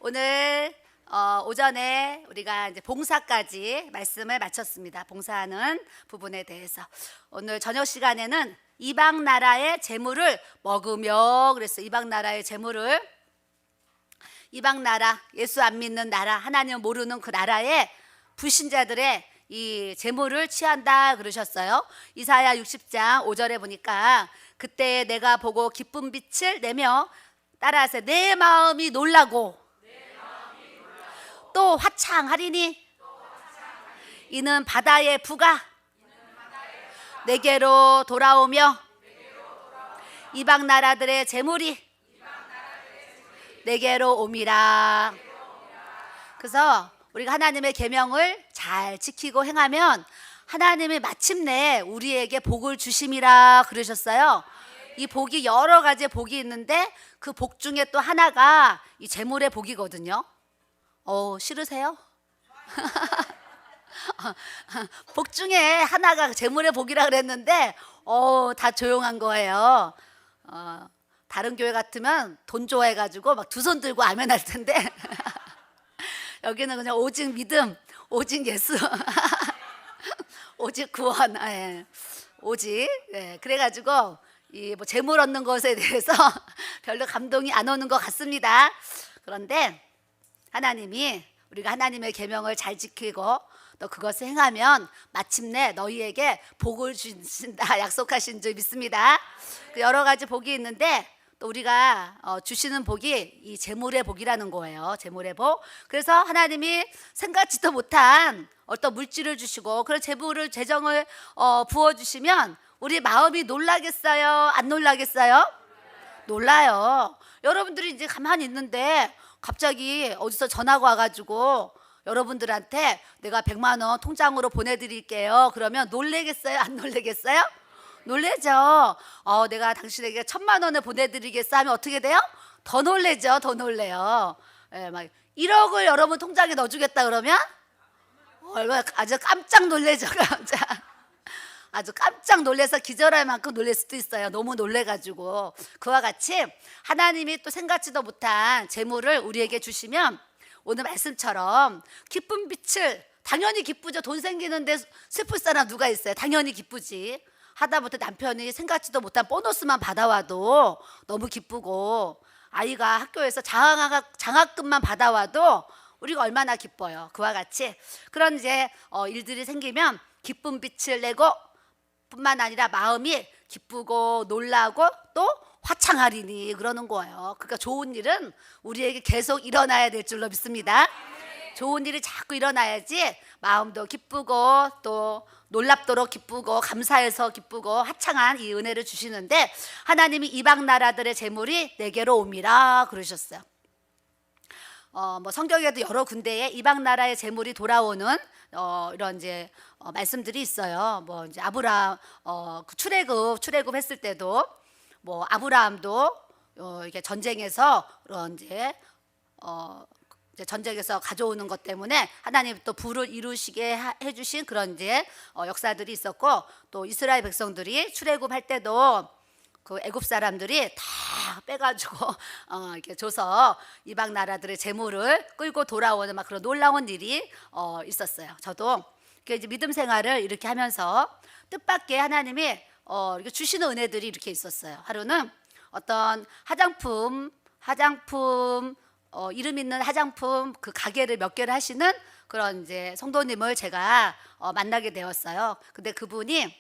오늘 오전에 우리가 이제 봉사까지 말씀을 마쳤습니다. 봉사하는 부분에 대해서 오늘 저녁 시간에는 이방 나라의 재물을 먹으며 그랬어요. 이방 나라의 재물을 이방 나라, 예수 안 믿는 나라, 하나님을 모르는 그 나라의 불신자들의 이 재물을 취한다 그러셨어요. 이사야 60장 5절에 보니까 그때 내가 보고 기쁜 빛을 내며 따라하세요. 내 마음이 놀라고 또 화창하리니 이는 바다의 부가 내게로 돌아오며 이방 나라들의 재물이 내게로 옴이라. 그래서 우리가 하나님의 계명을 잘 지키고 행하면 하나님이 마침내 우리에게 복을 주심이라 그러셨어요. 이 복이 여러 가지 복이 있는데 그 복 중에 또 하나가 이 재물의 복이거든요. 싫으세요? 복 중에 하나가 재물의 복이라 그랬는데 다 조용한 거예요. 다른 교회 같으면 돈 좋아해가지고 막 두 손 들고 아멘 할 텐데 여기는 그냥 오직 믿음, 오직 예수, 오직 구원, 오직. 그래가지고 이 뭐 재물 얻는 것에 대해서 별로 감동이 안 오는 것 같습니다. 그런데 하나님이 우리가 하나님의 계명을 잘 지키고 또 그것을 행하면 마침내 너희에게 복을 주신다 약속하신 줄 믿습니다. 여러 가지 복이 있는데 또 우리가 주시는 복이 이 재물의 복이라는 거예요. 재물의 복. 그래서 하나님이 생각지도 못한 어떤 물질을 주시고 그런 재정을 부어주시면 우리 마음이 놀라겠어요? 안 놀라겠어요? 놀라요. 여러분들이 이제 가만히 있는데 갑자기 어디서 전화가 와가지고 여러분들한테 내가 100만 원 통장으로 보내드릴게요. 그러면 놀래겠어요? 안 놀래겠어요? 놀래죠. 내가 당신에게 1000만 원을 보내드리겠어 하면 어떻게 돼요? 더 놀래죠. 더 놀래요. 막 1억을 여러분 통장에 넣어주겠다 그러면 얼마나 아주 깜짝 놀래죠. 아주 깜짝 놀래서 기절할 만큼 놀랄 수도 있어요. 너무 놀래가지고. 그와 같이 하나님이 또 생각지도 못한 재물을 우리에게 주시면 오늘 말씀처럼 기쁜 빛을, 당연히 기쁘죠. 돈 생기는데 슬플 사람 누가 있어요? 당연히 기쁘지. 하다못해 남편이 생각지도 못한 보너스만 받아와도 너무 기쁘고, 아이가 학교에서 장학금만 받아와도 우리가 얼마나 기뻐요. 그와 같이 그런 이제 일들이 생기면 기쁜 빛을 내고 뿐만 아니라 마음이 기쁘고 놀라고 또 화창하리니 그러는 거예요. 그러니까 좋은 일은 우리에게 계속 일어나야 될 줄로 믿습니다. 좋은 일이 자꾸 일어나야지 마음도 기쁘고 또 놀랍도록 기쁘고 감사해서 기쁘고 화창한 이 은혜를 주시는데, 하나님이 이방 나라들의 재물이 내게로 옴이라 그러셨어요. 뭐 성경에도 여러 군데에 이방 나라의 재물이 돌아오는 이런 이제 말씀들이 있어요. 뭐 이제 아브라함 그 출애굽 했을 때도 뭐 아브라함도 이게 전쟁에서 이제 전쟁에서 가져오는 것 때문에 하나님 또 부를 이루시게 해주신 그런 이제 역사들이 있었고, 또 이스라엘 백성들이 출애굽할 때도 그 애굽 사람들이 다 빼가지고 이렇게 줘서 이방 나라들의 재물을 끌고 돌아오는 막 그런 놀라운 일이 있었어요. 저도 이제 믿음 생활을 이렇게 하면서 뜻밖의 하나님이 이렇게 주시는 은혜들이 이렇게 있었어요. 하루는 어떤 화장품 이름 있는 화장품 그 가게를 몇 개를 하시는 그런 이제 성도님을 제가 만나게 되었어요. 근데 그분이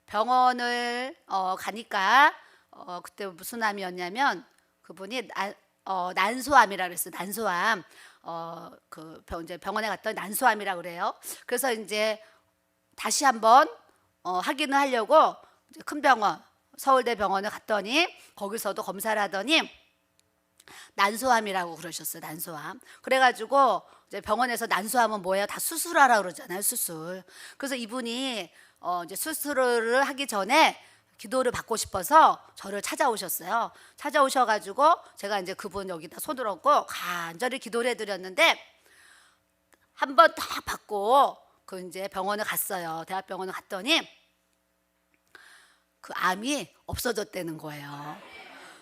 병원을 가니까 그때 무슨 암이었냐면 그분이 난소암이라고 그랬어요. 난소암. 이제 병원에 갔더니 난소암이라고 그래요. 그래서 이제 다시 한번 확인을 하려고 이제 큰 병원, 서울대 병원에 갔더니 거기서도 검사를 하더니 난소암이라고 그러셨어요. 난소암. 그래가지고 이제 병원에서 난소암은 뭐예요? 다 수술하라 그러잖아요. 수술. 그래서 이분이 이제 수술을 하기 전에 기도를 받고 싶어서 저를 찾아오셨어요. 찾아오셔가지고 제가 이제 그분 여기다 손을 얹고 간절히 기도를 해드렸는데 한 번 딱 받고 그 이제 병원을 갔어요. 대학병원을 갔더니 그 암이 없어졌다는 거예요.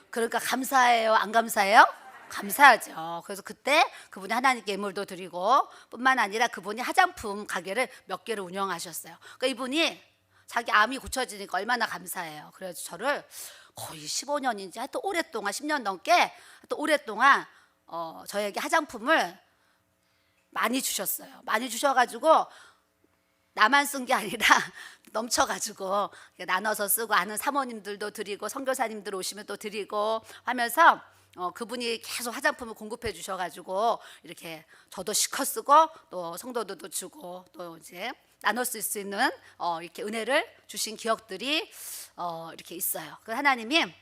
그러니까 감사해요? 안 감사해요? 감사하죠. 그래서 그때 그분이 하나님께 예물도 드리고 뿐만 아니라 그분이 화장품 가게를 몇 개를 운영하셨어요. 그러니까 이분이 자기 암이 고쳐지니까 얼마나 감사해요. 그래서 저를 거의 15년인지 하여튼 오랫동안 10년 넘게 또 오랫동안 저에게 화장품을 많이 주셨어요. 많이 주셔가지고 나만 쓴 게 아니라 넘쳐가지고 나눠서 쓰고 아는 사모님들도 드리고 선교사님들 오시면 또 드리고 하면서 그분이 계속 화장품을 공급해 주셔가지고 이렇게 저도 시커 쓰고 또 성도들도 주고 또 이제 나눌 수 있는 이렇게 은혜를 주신 기억들이 이렇게 있어요. 그 하나님이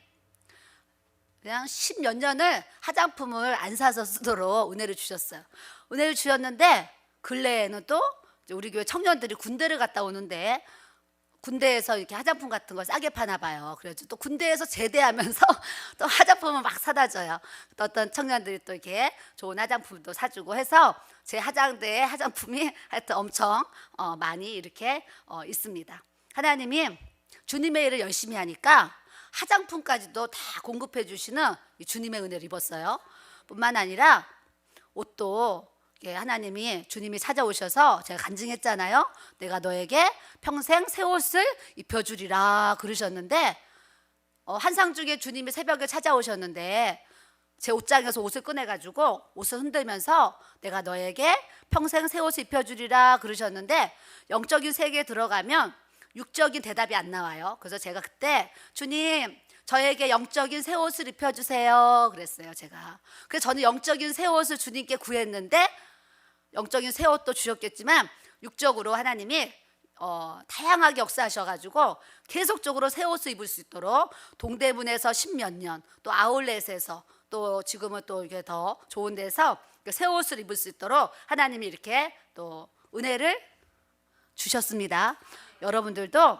그냥 10몇 년을 화장품을 안 사서 쓰도록 은혜를 주셨어요. 은혜를 주셨는데 근래에는 또 우리 교회 청년들이 군대를 갔다 오는데 군대에서 이렇게 화장품 같은 걸 싸게 파나 봐요. 그래서 또 군대에서 제대하면서 또 화장품을 막 사다 줘요. 또 어떤 청년들이 또 이렇게 좋은 화장품도 사주고 해서 제 화장대에 화장품이 하여튼 엄청 많이 이렇게 있습니다. 하나님이 주님의 일을 열심히 하니까 화장품까지도 다 공급해 주시는 주님의 은혜를 입었어요. 뿐만 아니라 옷도 하나님이 주님이 찾아오셔서 제가 간증했잖아요. 내가 너에게 평생 새 옷을 입혀주리라 그러셨는데 한상중에 주님이 새벽에 찾아오셨는데 제 옷장에서 옷을 꺼내가지고 옷을 흔들면서 내가 너에게 평생 새 옷을 입혀주리라 그러셨는데 영적인 세계에 들어가면 육적인 대답이 안 나와요. 그래서 제가 그때 주님 저에게 영적인 새 옷을 입혀주세요 그랬어요. 제가 그래서 저는 영적인 새 옷을 주님께 구했는데 영적인 새 옷도 주셨겠지만 육적으로 하나님이 다양하게 역사하셔가지고 계속적으로 새 옷을 입을 수 있도록 동대문에서 10몇 년 또 아울렛에서 또 지금은 또 이게 더 좋은 데서 새 옷을 입을 수 있도록 하나님이 이렇게 또 은혜를 주셨습니다. 여러분들도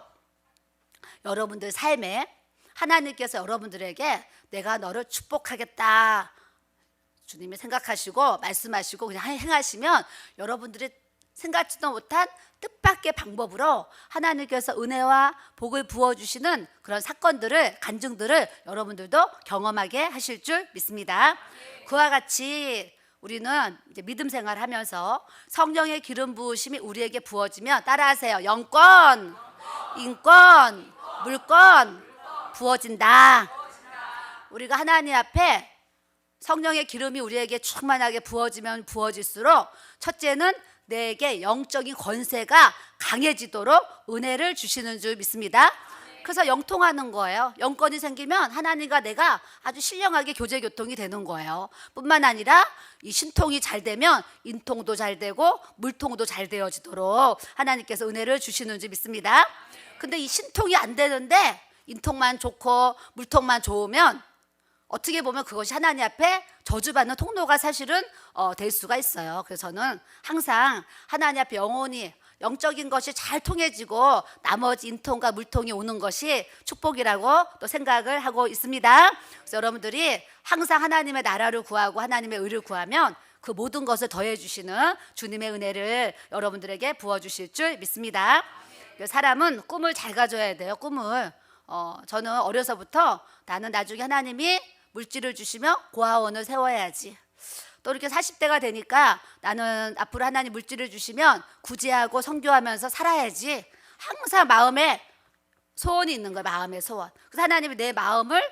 여러분들 삶에 하나님께서 여러분들에게 내가 너를 축복하겠다 주님이 생각하시고 말씀하시고 그냥 행하시면 여러분들이 생각지도 못한 뜻밖의 방법으로 하나님께서 은혜와 복을 부어주시는 그런 사건들을 간증들을 여러분들도 경험하게 하실 줄 믿습니다. 그와 같이 우리는 이제 믿음 생활하면서 성령의 기름 부으심이 우리에게 부어지면 따라하세요. 영권, 인권, 물권 부어진다. 우리가 하나님 앞에 성령의 기름이 우리에게 충만하게 부어지면 부어질수록 첫째는 내게 영적인 권세가 강해지도록 은혜를 주시는 줄 믿습니다. 그래서 영통하는 거예요. 영권이 생기면 하나님과 내가 아주 신령하게 교제교통이 되는 거예요. 뿐만 아니라 이 신통이 잘 되면 인통도 잘 되고 물통도 잘 되어지도록 하나님께서 은혜를 주시는 줄 믿습니다. 근데 이 신통이 안 되는데 인통만 좋고 물통만 좋으면 어떻게 보면 그것이 하나님 앞에 저주받는 통로가 사실은 될 수가 있어요. 그래서 저는 항상 하나님 앞에 영혼이 영적인 것이 잘 통해지고 나머지 인통과 물통이 오는 것이 축복이라고 또 생각을 하고 있습니다. 그래서 여러분들이 항상 하나님의 나라를 구하고 하나님의 의를 구하면 그 모든 것을 더해 주시는 주님의 은혜를 여러분들에게 부어주실 줄 믿습니다. 사람은 꿈을 잘 가져야 돼요. 꿈을 저는 어려서부터 나는 나중에 하나님이 물질을 주시며 고아원을 세워야지. 또 이렇게 40대가 되니까 나는 앞으로 하나님 물질을 주시면 구제하고 선교하면서 살아야지. 항상 마음에 소원이 있는 거예요. 마음의 소원. 그래서 하나님이 내 마음을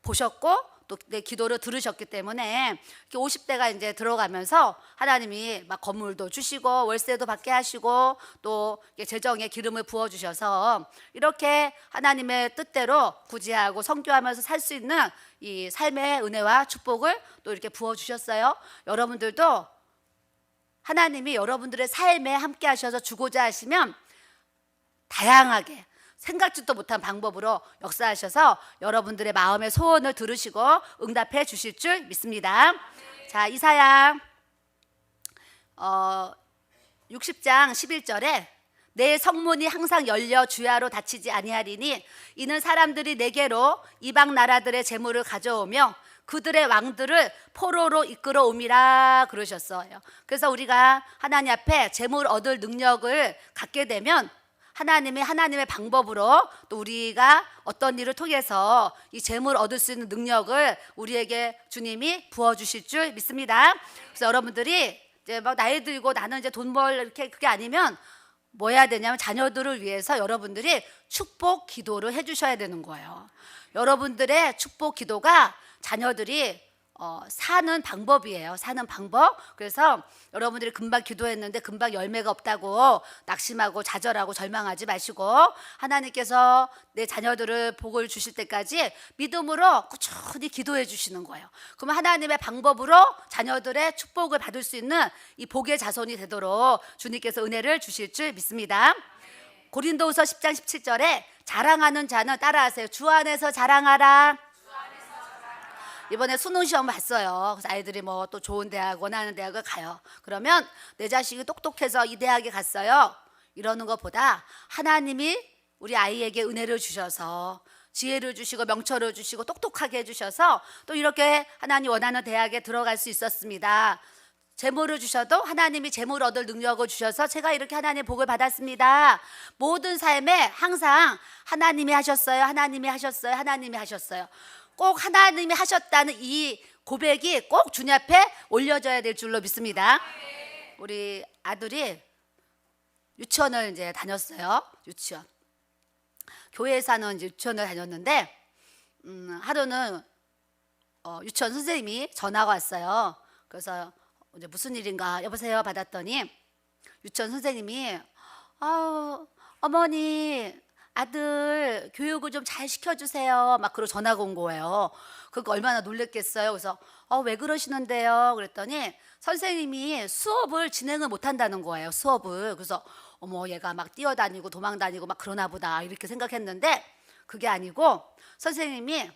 보셨고 또 내 기도를 들으셨기 때문에 50대가 이제 들어가면서 하나님이 막 건물도 주시고 월세도 받게 하시고 또 재정에 기름을 부어 주셔서 이렇게 하나님의 뜻대로 구제하고 선교하면서 살 수 있는 이 삶의 은혜와 축복을 또 이렇게 부어 주셨어요. 여러분들도 하나님이 여러분들의 삶에 함께 하셔서 주고자 하시면 다양하게 생각지도 못한 방법으로 역사하셔서 여러분들의 마음의 소원을 들으시고 응답해 주실 줄 믿습니다. 자, 이사야 60장 11절에 내 성문이 항상 열려 주야로 닫히지 아니하리니 이는 사람들이 내게로 이방 나라들의 재물을 가져오며 그들의 왕들을 포로로 이끌어 옴이라 그러셨어요. 그래서 우리가 하나님 앞에 재물 얻을 능력을 갖게 되면 하나님의 방법으로 또 우리가 어떤 일을 통해서 이 재물을 얻을 수 있는 능력을 우리에게 주님이 부어주실 줄 믿습니다. 그래서 여러분들이 이제 막 나이 들고 나는 이제 돈 벌 이렇게 그게 아니면 뭐 해야 되냐면 자녀들을 위해서 여러분들이 축복 기도를 해주셔야 되는 거예요. 여러분들의 축복 기도가 자녀들이 사는 방법이에요. 사는 방법. 그래서 여러분들이 금방 기도했는데 금방 열매가 없다고 낙심하고 좌절하고 절망하지 마시고 하나님께서 내 자녀들을 복을 주실 때까지 믿음으로 꾸준히 기도해 주시는 거예요. 그러면 하나님의 방법으로 자녀들의 축복을 받을 수 있는 이 복의 자손이 되도록 주님께서 은혜를 주실 줄 믿습니다. 고린도후서 10장 17절에 자랑하는 자는 따라하세요. 주 안에서 자랑하라. 이번에 수능 시험 봤어요. 그래서 아이들이 뭐 또 좋은 대학 원하는 대학을 가요. 그러면 내 자식이 똑똑해서 이 대학에 갔어요. 이러는 것보다 하나님이 우리 아이에게 은혜를 주셔서 지혜를 주시고 명철을 주시고 똑똑하게 해주셔서 또 이렇게 하나님 원하는 대학에 들어갈 수 있었습니다. 재물을 주셔도 하나님이 재물 얻을 능력을 주셔서 제가 이렇게 하나님의 복을 받았습니다. 모든 삶에 항상 하나님이 하셨어요. 하나님이 하셨어요. 하나님이 하셨어요. 꼭 하나님이 하셨다는 이 고백이 꼭 주님 앞에 올려져야 될 줄로 믿습니다. 우리 아들이 유치원을 이제 다녔어요. 유치원. 교회에서는 이제 유치원을 다녔는데 하루는 유치원 선생님이 전화가 왔어요. 그래서 이제 무슨 일인가 여보세요 받았더니 유치원 선생님이 어머니 아들 교육을 좀 잘 시켜주세요 막 그러고 전화가 온 거예요. 그거 얼마나 놀랬겠어요. 그래서 왜 그러시는데요 그랬더니 선생님이 수업을 진행을 못한다는 거예요. 수업을. 그래서 어머 얘가 막 뛰어다니고 도망다니고 막 그러나 보다 이렇게 생각했는데 그게 아니고 선생님이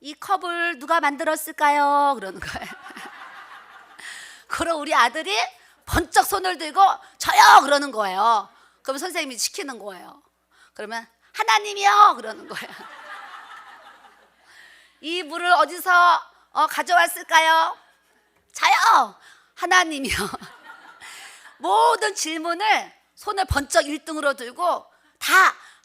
이 컵을 누가 만들었을까요 그러는 거예요. 그럼 우리 아들이 번쩍 손을 들고 저요 그러는 거예요. 그럼 선생님이 시키는 거예요. 그러면 하나님이요 그러는 거예요. 이 물을 어디서 가져왔을까요? 저요 하나님이요. 모든 질문을 손을 번쩍 1등으로 들고 다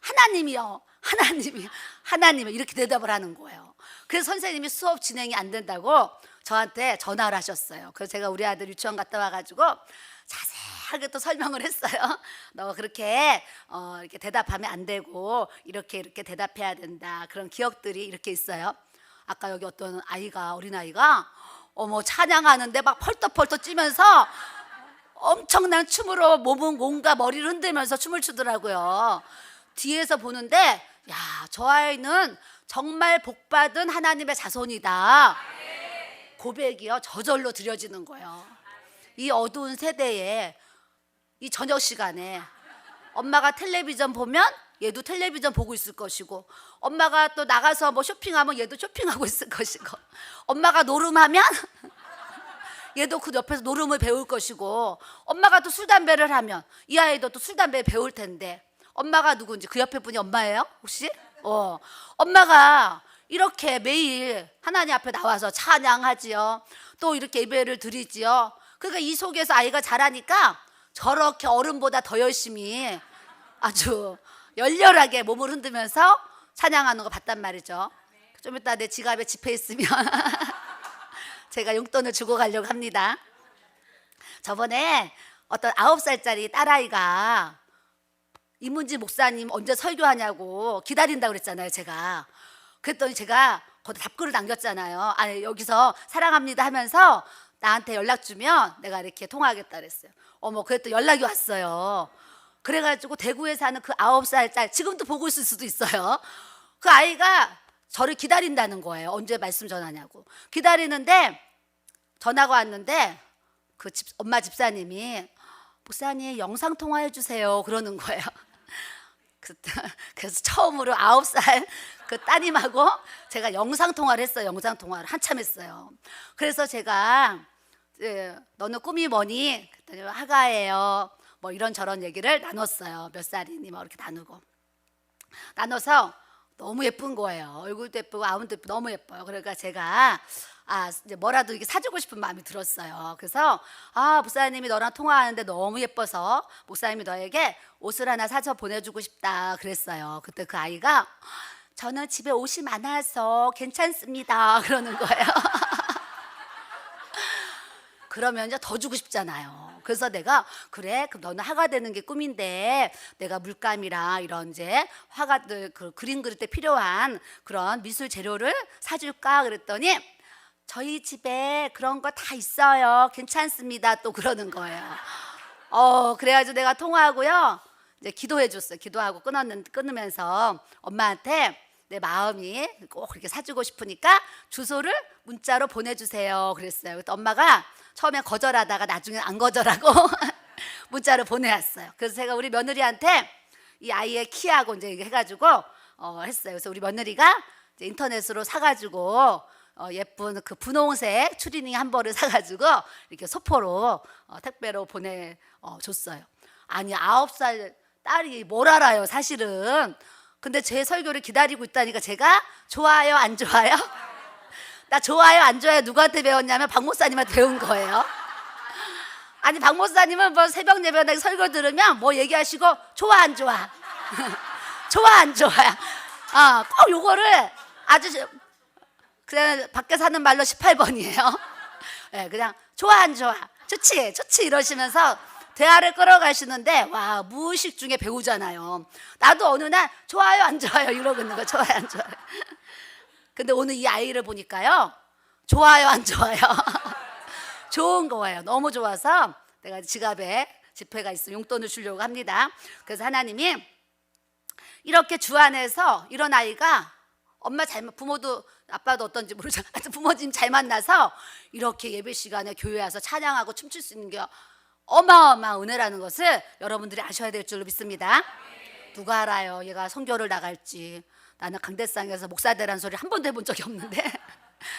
하나님이요 하나님이요 하나님이요 이렇게 대답을 하는 거예요. 그래서 선생님이 수업 진행이 안 된다고 저한테 전화를 하셨어요. 그래서 제가 우리 아들 유치원 갔다 와가지고 자세하게 또 설명을 했어요. 너 그렇게 이렇게 대답하면 안 되고 이렇게 대답해야 된다. 그런 기억들이 이렇게 있어요. 아까 여기 어떤 아이가 어린아이가 찬양하는데 막 펄떡펄떡 뛰면서 엄청난 춤으로 몸과 머리를 흔들면서 춤을 추더라고요. 뒤에서 보는데 야, 저 아이는 정말 복받은 하나님의 자손이다. 고백이요 저절로 드려지는 거예요. 이 어두운 세대에 이 저녁 시간에 엄마가 텔레비전 보면 얘도 텔레비전 보고 있을 것이고 엄마가 또 나가서 뭐 쇼핑하면 얘도 쇼핑하고 있을 것이고 엄마가 노름하면 얘도 그 옆에서 노름을 배울 것이고 엄마가 또 술 담배를 하면 이 아이도 또 술 담배 배울 텐데 엄마가 누군지 그 옆에 분이 엄마예요 혹시? 엄마가 이렇게 매일 하나님 앞에 나와서 찬양하지요. 또 이렇게 예배를 드리지요. 그러니까 이 속에서 아이가 자라니까 저렇게 어른보다 더 열심히 아주 열렬하게 몸을 흔들면서 찬양하는 거 봤단 말이죠. 좀 이따 내 지갑에 지폐 있으면 제가 용돈을 주고 가려고 합니다. 저번에 어떤 9살짜리 딸아이가 이문지 목사님 언제 설교하냐고 기다린다고 그랬잖아요. 제가 그랬더니 제가 거기다 답글을 남겼잖아요. 아니 여기서 사랑합니다 하면서 나한테 연락 주면 내가 이렇게 통화하겠다 그랬어요. 그랬더니 연락이 왔어요. 그래가지고 대구에 사는 그 9살 딸 지금도 보고 있을 수도 있어요. 그 아이가 저를 기다린다는 거예요. 언제 말씀 전하냐고 기다리는데 전화가 왔는데 그 엄마 집사님이 목사님 영상 통화해 주세요 그러는 거예요. 그래서 처음으로 9살 그 따님하고 제가 영상 통화를 했어요. 영상 통화를 한참 했어요. 그래서 제가 너는 꿈이 뭐니? 그랬더니 하가예요. 뭐 이런저런 얘기를 나눴어요. 몇 살이니? 뭐 이렇게 나눠서 너무 예쁜 거예요. 얼굴도 예쁘고 아무도 예쁘고 너무 예뻐요. 그러니까 제가 이제 뭐라도 이게 사주고 싶은 마음이 들었어요. 그래서 목사님이 너랑 통화하는데 너무 예뻐서 목사님이 너에게 옷을 하나 사서 보내주고 싶다 그랬어요. 그때 그 아이가 저는 집에 옷이 많아서 괜찮습니다 그러는 거예요. 그러면 이제 더 주고 싶잖아요. 그래서 내가 그래 그럼 너는 화가 되는 게 꿈인데 내가 물감이랑 이런 이제 화가들 그 그림 그릴 때 필요한 그런 미술 재료를 사줄까 그랬더니 저희 집에 그런 거 다 있어요. 괜찮습니다. 또 그러는 거예요. 그래가지고 내가 통화하고요. 이제 기도해 줬어요. 기도하고 끊으면서 엄마한테 내 마음이 꼭 그렇게 사주고 싶으니까 주소를 문자로 보내주세요. 그랬어요. 그래서 엄마가 처음에 거절하다가 나중에 안 거절하고 문자로 보내왔어요. 그래서 제가 우리 며느리한테 이 아이의 키하고 이제 해가지고 했어요. 그래서 우리 며느리가 이제 인터넷으로 사가지고 예쁜 그 분홍색 추리닝 한 벌을 사가지고 이렇게 소포로 택배로 보내줬어요. 아니 9살 딸이 뭘 알아요 사실은. 근데 제 설교를 기다리고 있다니까 제가 좋아요 안 좋아요? 나 좋아요 안 좋아요 누구한테 배웠냐면 박 목사님한테 배운 거예요. 아니 박 목사님은 뭐 새벽 예배나 설교 들으면 뭐 얘기하시고 좋아 안 좋아 좋아 안 좋아요. 꼭 요거를 아주 그냥 밖에서 하는 말로 18번이에요. 네, 그냥 좋아 안 좋아 좋지 좋지 이러시면서 대화를 끌어가시는데 와 무의식 중에 배우잖아요. 나도 어느 날 좋아요 안 좋아요 이러고 있는 거 좋아요 안 좋아요. 근데 오늘 이 아이를 보니까요 좋아요 안 좋아요 좋은 거예요. 너무 좋아서 내가 지갑에 지폐가 있으면 용돈을 주려고 합니다. 그래서 하나님이 이렇게 주 안에서 이런 아이가 엄마 부모도 아빠도 어떤지 모르지만 부모님 잘 만나서 이렇게 예배 시간에 교회 와서 찬양하고 춤출 수 있는 게 어마어마한 은혜라는 것을 여러분들이 아셔야 될 줄로 믿습니다. 누가 알아요 얘가 선교를 나갈지. 나는 강대상에서 목사 되라는 소리 한 번도 해본 적이 없는데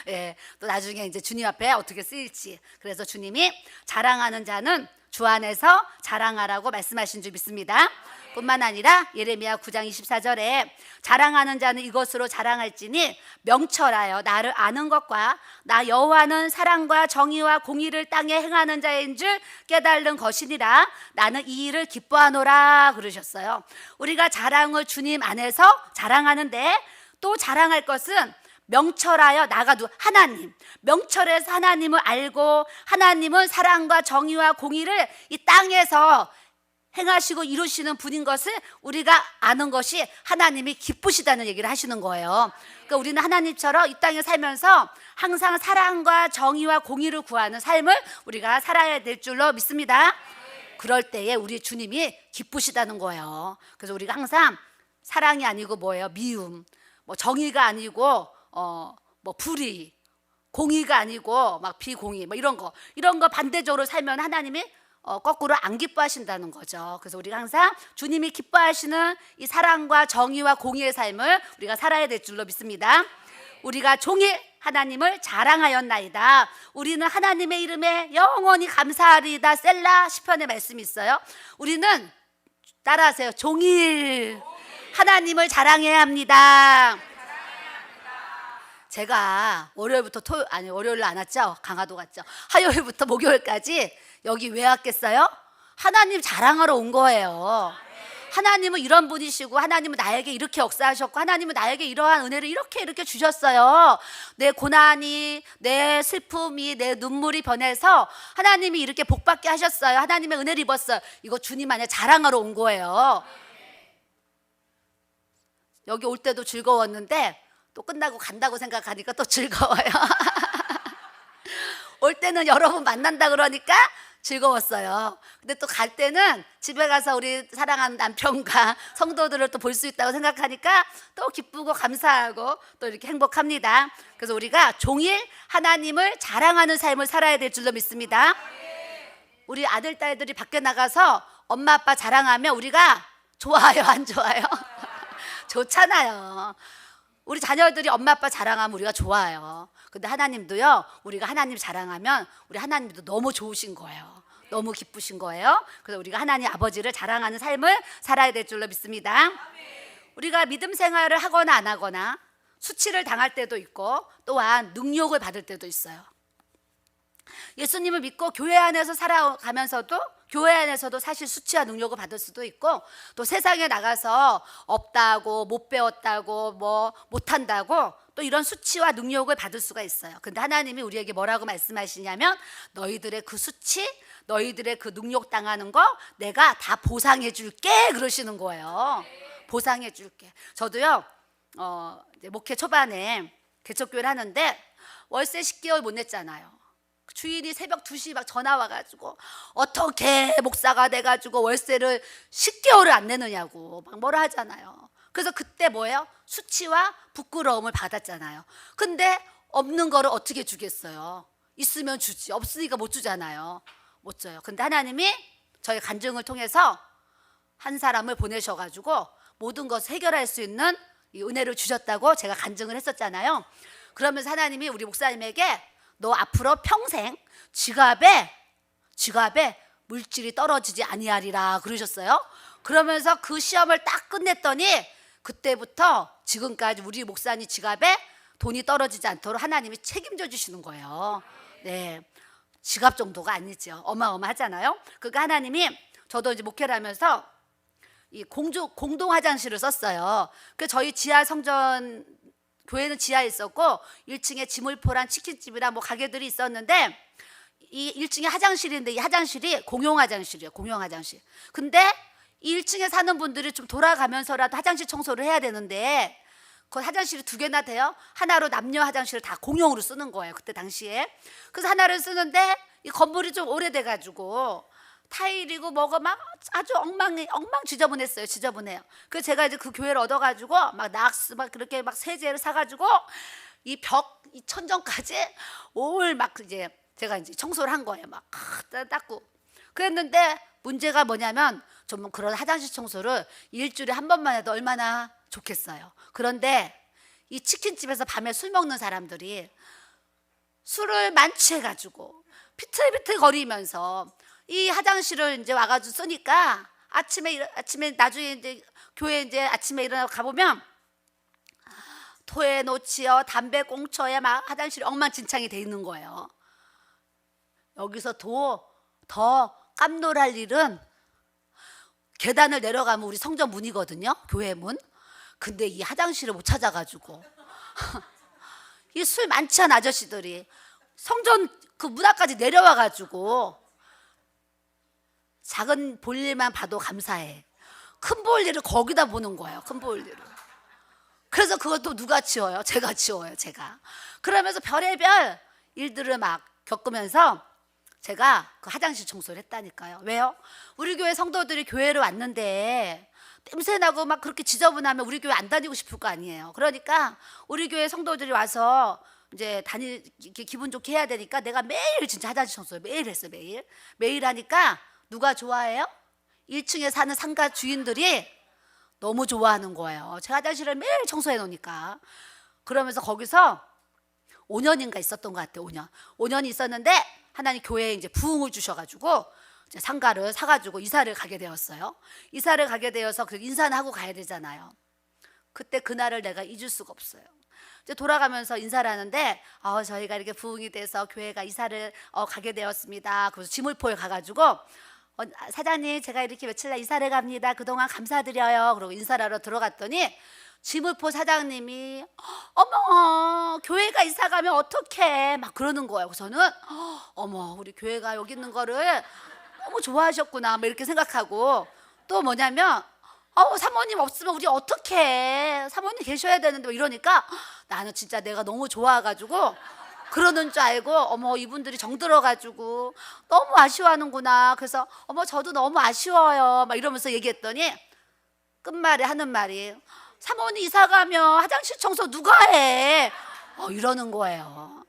예, 또 나중에 이제 주님 앞에 어떻게 쓰일지. 그래서 주님이 자랑하는 자는 주 안에서 자랑하라고 말씀하신 줄 믿습니다. 뿐만 아니라 예레미야 9장 24절에 자랑하는 자는 이것으로 자랑할지니 명철하여 나를 아는 것과 나 여호와는 사랑과 정의와 공의를 땅에 행하는 자인 줄 깨달는 것이니라. 나는 이 일을 기뻐하노라 그러셨어요. 우리가 자랑을 주님 안에서 자랑하는데 또 자랑할 것은 명철하여 하나님 명철해서 하나님을 알고 하나님은 사랑과 정의와 공의를 이 땅에서 행하시고 이루시는 분인 것을 우리가 아는 것이 하나님이 기쁘시다는 얘기를 하시는 거예요. 그러니까 우리는 하나님처럼 이 땅에 살면서 항상 사랑과 정의와 공의를 구하는 삶을 우리가 살아야 될 줄로 믿습니다. 그럴 때에 우리 주님이 기쁘시다는 거예요. 그래서 우리가 항상 사랑이 아니고 뭐예요? 미움, 뭐 정의가 아니고 뭐 불의, 공의가 아니고 막 비공의 뭐 이런 거 반대적으로 살면 하나님이 거꾸로 안 기뻐하신다는 거죠. 그래서 우리가 항상 주님이 기뻐하시는 이 사랑과 정의와 공의의 삶을 우리가 살아야 될 줄로 믿습니다. 우리가 종일 하나님을 자랑하였나이다. 우리는 하나님의 이름에 영원히 감사하리이다. 셀라 시편의 말씀이 있어요. 우리는 따라하세요. 종일 하나님을 자랑해야 합니다. 제가 월요일부터 월요일로 안 왔죠? 강화도 갔죠? 화요일부터 목요일까지 여기 왜 왔겠어요? 하나님 자랑하러 온 거예요. 하나님은 이런 분이시고 하나님은 나에게 이렇게 역사하셨고 하나님은 나에게 이러한 은혜를 이렇게 주셨어요. 내 고난이 내 슬픔이 내 눈물이 변해서 하나님이 이렇게 복받게 하셨어요. 하나님의 은혜를 입었어요. 이거 주님 안에 자랑하러 온 거예요. 여기 올 때도 즐거웠는데 또 끝나고 간다고 생각하니까 또 즐거워요. 올 때는 여러분 만난다 그러니까 즐거웠어요. 근데 또 갈 때는 집에 가서 우리 사랑하는 남편과 성도들을 또 볼 수 있다고 생각하니까 또 기쁘고 감사하고 또 이렇게 행복합니다. 그래서 우리가 종일 하나님을 자랑하는 삶을 살아야 될 줄로 믿습니다. 우리 아들 딸들이 밖에 나가서 엄마 아빠 자랑하면 우리가 좋아요 안 좋아요? 좋잖아요. 우리 자녀들이 엄마 아빠 자랑하면 우리가 좋아요. 근데 하나님도요, 우리가 하나님 자랑하면 우리 하나님도 너무 좋으신 거예요. 너무 기쁘신 거예요. 그래서 우리가 하나님 아버지를 자랑하는 삶을 살아야 될 줄로 믿습니다. 우리가 믿음 생활을 하거나 안 하거나 수치를 당할 때도 있고 또한 능욕을 받을 때도 있어요. 예수님을 믿고 교회 안에서 살아가면서도 교회 안에서도 사실 수치와 능욕을 받을 수도 있고, 또 세상에 나가서 없다고, 못 배웠다고, 뭐 못한다고 또 이런 수치와 능욕을 받을 수가 있어요. 근데 하나님이 우리에게 뭐라고 말씀하시냐면, 너희들의 그 수치, 너희들의 그 능욕 당하는 거 내가 다 보상해 줄게 그러시는 거예요. 보상해 줄게. 저도요 이제 목회 초반에 개척교회를 하는데 월세 10개월 못 냈잖아요. 주인이 새벽 2시 막 전화 와가지고 어떻게 목사가 돼가지고 월세를 10개월을 안 내느냐고 막 뭐라 하잖아요. 그래서 그때 뭐예요? 수치와 부끄러움을 받았잖아요. 근데 없는 거를 어떻게 주겠어요? 있으면 주지, 없으니까 못 주잖아요. 못 줘요. 근데 하나님이 저희 간증을 통해서 한 사람을 보내셔가지고 모든 것을 해결할 수 있는 이 은혜를 주셨다고 제가 간증을 했었잖아요. 그러면서 하나님이 우리 목사님에게 너 앞으로 평생 지갑에 물질이 떨어지지 아니하리라 그러셨어요. 그러면서 그 시험을 딱 끝냈더니 그때부터 지금까지 우리 목사님 지갑에 돈이 떨어지지 않도록 하나님이 책임져 주시는 거예요. 네, 지갑 정도가 아니죠. 어마어마하잖아요. 그러니까 하나님이, 저도 이제 목회를 하면서 이 공동 화장실을 썼어요. 그 저희 지하 성전 교회는 지하에 있었고 1층에 지물포란 치킨집이랑 뭐 가게들이 있었는데, 이 1층에 화장실인데 이 화장실이 공용 화장실이에요. 공용 화장실. 근데 이 1층에 사는 분들이 좀 돌아가면서라도 화장실 청소를 해야 되는데 그 화장실이 2개나 돼요. 하나로 남녀 화장실을 다 공용으로 쓰는 거예요, 그때 당시에. 그래서 하나를 쓰는데 이 건물이 좀 오래돼 가지고 타일이고 뭐가 막 아주 엉망 지저분했어요. 지저분해요. 그래서 제가 이제 그 교회를 얻어가지고 막 낙스 막 그렇게 막 세제를 사가지고 이 천정까지 올 막 이제 제가 이제 청소를 한 거예요. 막 닦고. 그랬는데 문제가 뭐냐면, 좀 그런 화장실 청소를 일주일에 한 번만 해도 얼마나 좋겠어요. 그런데 이 치킨집에서 밤에 술 먹는 사람들이 술을 만취해가지고 비틀비틀 거리면서 이 화장실을 이제 와가지고 쓰니까 아침에 나중에 이제 교회 이제 아침에 일어나 가보면 토에 놓치어 담배 꽁초에 막 화장실이 엉망진창이 돼 있는 거예요. 여기서 더 깜놀할 일은 계단을 내려가면 우리 성전 문이거든요, 교회 문. 근데 이 화장실을 못 찾아가지고 이 술 만취한 아저씨들이 성전 그 문 앞까지 내려와가지고, 작은 볼일만 봐도 감사해, 큰 볼일을 거기다 보는 거예요. 큰 볼일을. 그래서 그것도 누가 치워요? 제가 치워요. 제가. 그러면서 별의별 일들을 막 겪으면서 제가 그 화장실 청소를 했다니까요. 왜요? 우리 교회 성도들이 교회를 왔는데 냄새나고 막 그렇게 지저분하면 우리 교회 안 다니고 싶을 거 아니에요. 그러니까 우리 교회 성도들이 와서 이제 이렇게 기분 좋게 해야 되니까 내가 매일 진짜 화장실 청소를 매일 했어요. 매일 하니까 누가 좋아해요? 1층에 사는 상가 주인들이 너무 좋아하는 거예요. 제 화장실을 매일 청소해 놓으니까. 그러면서 거기서 5년인가 있었던 것 같아요. 5년이 있었는데 하나님 교회에 이제 부흥을 주셔가지고 이제 상가를 사가지고 이사를 가게 되었어요. 이사를 가게 되어서 그 인사는 하고 가야 되잖아요. 그때 그날을 내가 잊을 수가 없어요. 이제 돌아가면서 인사를 하는데 저희가 이렇게 부흥이 돼서 교회가 이사를 가게 되었습니다. 그래서 지물포에 가가지고 사장님, 제가 이렇게 며칠날 이사를 갑니다. 그동안 감사드려요. 그러고 인사를 하러 들어갔더니 지물포 사장님이 어머, 교회가 이사 가면 어떡해 막 그러는 거예요. 그래서 저는 어머, 우리 교회가 여기 있는 거를 너무 좋아하셨구나 뭐 이렇게 생각하고, 또 뭐냐면 사모님 없으면 우리 어떡해, 사모님 계셔야 되는데 뭐 이러니까 나는 진짜 내가 너무 좋아가지고 그러는 줄 알고 어머, 이분들이 정들어가지고 너무 아쉬워하는구나. 그래서 어머, 저도 너무 아쉬워요 막 이러면서 얘기했더니 끝말에 하는 말이, 사모님 이사 가면 화장실 청소 누가 해? 이러는 거예요.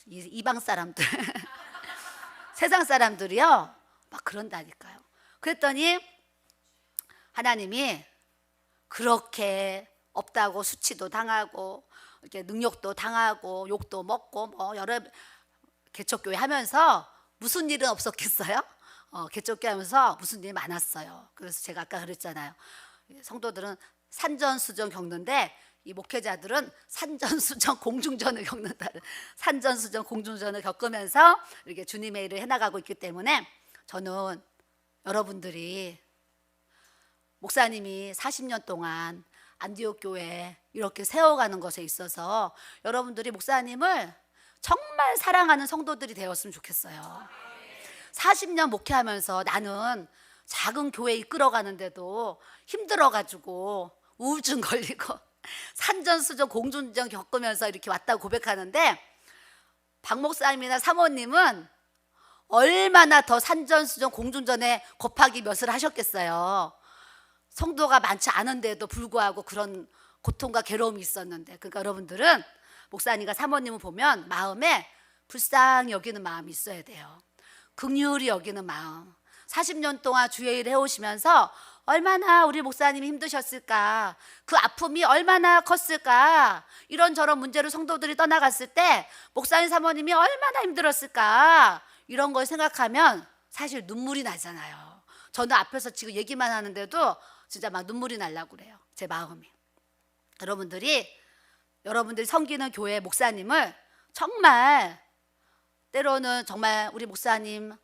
이방 사람들 세상 사람들이요 막 그런다니까요. 그랬더니 하나님이 그렇게 없다고 수치도 당하고 이렇게 능욕도 당하고 욕도 먹고 뭐 여러 개척교회 하면서 무슨 일은 없었겠어요? 개척교회 하면서 무슨 일이 많았어요. 그래서 제가 아까 그랬잖아요. 성도들은 산전수전 겪는데 이 목회자들은 산전수전 공중전을 겪는다는, 산전수전 공중전을 겪으면서 이렇게 주님의 일을 해나가고 있기 때문에 저는 여러분들이 목사님이 40년 동안 안디옥 교회 이렇게 세워가는 것에 있어서 여러분들이 목사님을 정말 사랑하는 성도들이 되었으면 좋겠어요. 40년 목회하면서 나는 작은 교회 이끌어가는데도 힘들어가지고 우울증 걸리고 산전수전 공중전 겪으면서 이렇게 왔다고 고백하는데, 박 목사님이나 사모님은 얼마나 더 산전수전 공중전에 곱하기 몇을 하셨겠어요. 성도가 많지 않은데도 불구하고 그런 고통과 괴로움이 있었는데, 그러니까 여러분들은 목사님과 사모님을 보면 마음에 불쌍히 여기는 마음이 있어야 돼요. 긍휼히 여기는 마음. 40년 동안 주의 일을 해오시면서 얼마나 우리 목사님이 힘드셨을까, 그 아픔이 얼마나 컸을까, 이런저런 문제로 성도들이 떠나갔을 때 목사님 사모님이 얼마나 힘들었을까, 이런 걸 생각하면 사실 눈물이 나잖아요. 저는 앞에서 지금 얘기만 하는데도 진짜 막 눈물이 나려고 그래요, 제 마음이. 여러분들이 섬기는 교회 목사님을 정말, 때로는 정말 우리 목사님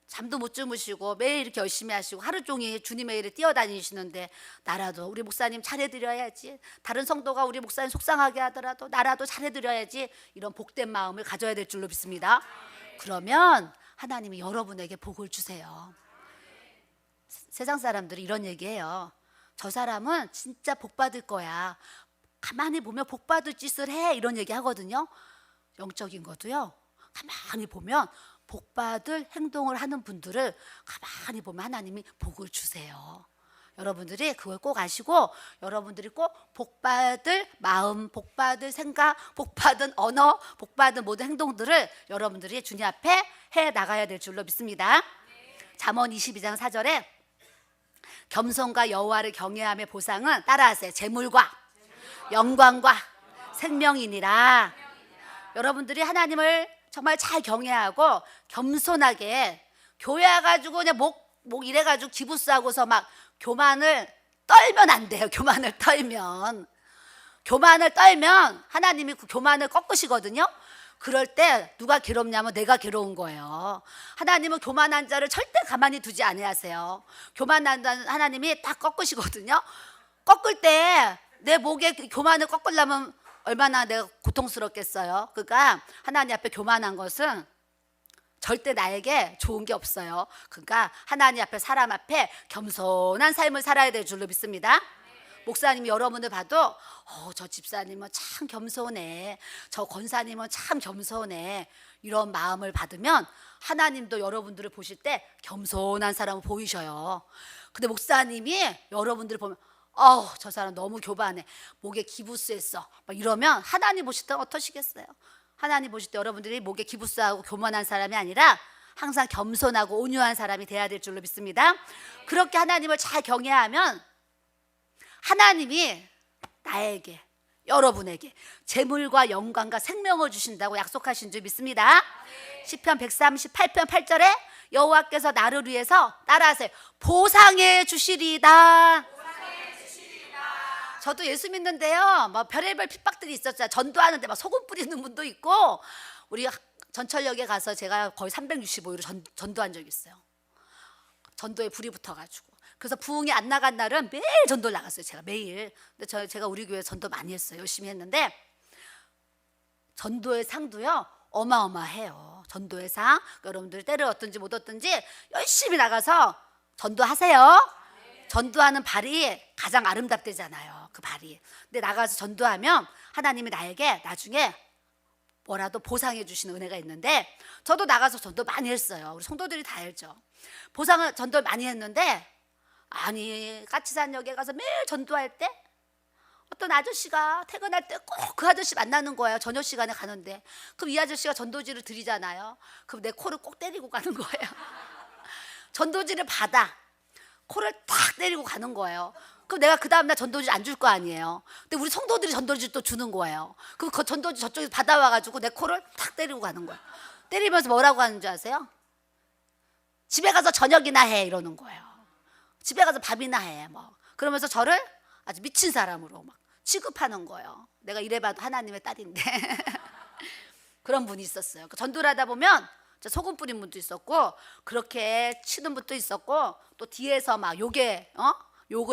잠도 못 주무시고 매일 이렇게 열심히 하시고 하루 종일 주님의 일에 뛰어다니시는데, 나라도 우리 목사님 잘해드려야지, 다른 성도가 우리 목사님 속상하게 하더라도 나라도 잘해드려야지, 이런 복된 마음을 가져야 될 줄로 믿습니다. 그러면 하나님이 여러분에게 복을 주세요. 세상 사람들이 이런 얘기해요. 저 사람은 진짜 복 받을 거야, 가만히 보면 복 받을 짓을 해, 이런 얘기 하거든요. 영적인 것도요, 가만히 보면 복 받을 행동을 하는 분들을 가만히 보면 하나님이 복을 주세요. 여러분들이 그걸 꼭 아시고, 여러분들이 꼭 복 받을 마음, 복 받을 생각, 복 받은 언어, 복 받은 모든 행동들을 여러분들이 주님 앞에 해 나가야 될 줄로 믿습니다. 잠언 22장 4절에 겸손과 여호와를 경외함의 보상은, 따라하세요, 재물과 영광과 생명이니라. 여러분들이 하나님을 정말 잘 경외하고 겸손하게, 교회 와가지고 그냥 목 이래가지고 기부스하고서 막 교만을 떨면 안 돼요. 교만을 떨면 하나님이 그 교만을 꺾으시거든요. 그럴 때 누가 괴롭냐면 내가 괴로운 거예요. 하나님은 교만한 자를 절대 가만히 두지 아니하세요. 교만한 자는 하나님이 딱 꺾으시거든요. 꺾을 때 내 목에 교만을 꺾으려면 얼마나 내가 고통스럽겠어요. 그러니까 하나님 앞에 교만한 것은 절대 나에게 좋은 게 없어요. 그러니까 하나님 앞에, 사람 앞에 겸손한 삶을 살아야 될 줄로 믿습니다. 목사님이 여러분을 봐도 저 집사님은 참 겸손해, 저 권사님은 참 겸손해, 이런 마음을 받으면 하나님도 여러분들을 보실 때 겸손한 사람을 보이셔요. 근데 목사님이 여러분들을 보면 저 사람 너무 교만해, 목에 기부스했어, 막 이러면 하나님 보실 때 어떠시겠어요? 하나님 보실 때 여러분들이 목에 기부스하고 교만한 사람이 아니라 항상 겸손하고 온유한 사람이 돼야 될 줄로 믿습니다. 그렇게 하나님을 잘 경외하면 하나님이 나에게, 여러분에게 재물과 영광과 생명을 주신다고 약속하신 줄 믿습니다. 시편 138편 8절에 여호와께서 나를 위해서, 따라하세요, 보상해 주시리이다. 저도 예수 믿는데요, 뭐 별의별 핍박들이 있었잖아요. 전도하는데 막 소금 뿌리는 분도 있고, 우리 전철역에 가서 제가 거의 365일을 전도한 적이 있어요. 전도에 불이 붙어가지고. 그래서 부흥이 안 나간 날은 매일 전도를 나갔어요. 제가 매일. 근데 제가 우리 교회 전도 많이 했어요. 열심히 했는데 전도의 상도요 어마어마해요. 전도의 상. 여러분들 때를 얻든지 못 얻든지 열심히 나가서 전도하세요. 전도하는 발이 가장 아름답대잖아요, 그 발이. 근데 나가서 전도하면 하나님이 나에게 나중에 뭐라도 보상해 주시는 은혜가 있는데, 저도 나가서 전도 많이 했어요. 우리 성도들이 다 알죠. 보상을 전도 많이 했는데, 아니 까치산역에 가서 매일 전도할 때 어떤 아저씨가 퇴근할 때 꼭 그 아저씨 만나는 거예요. 저녁 시간에 가는데. 그럼 이 아저씨가 전도지를 드리잖아요. 그럼 내 코를 꼭 때리고 가는 거예요. 전도지를 받아 코를 탁 때리고 가는 거예요. 그럼 내가 그 다음날 전도지 안 줄 거 아니에요. 근데 우리 성도들이 전도지 또 주는 거예요. 그럼 그 전도지 저쪽에서 받아와가지고 내 코를 탁 때리고 가는 거예요. 때리면서 뭐라고 하는 줄 아세요? 집에 가서 저녁이나 해, 이러는 거예요. 집에 가서 밥이나 해, 뭐. 그러면서 저를 아주 미친 사람으로 막 취급하는 거예요. 내가 이래봐도 하나님의 딸인데 그런 분이 있었어요. 전도를 하다 보면 소금 뿌린 분도 있었고 그렇게 치는 분도 있었고 또 뒤에서 막 욕을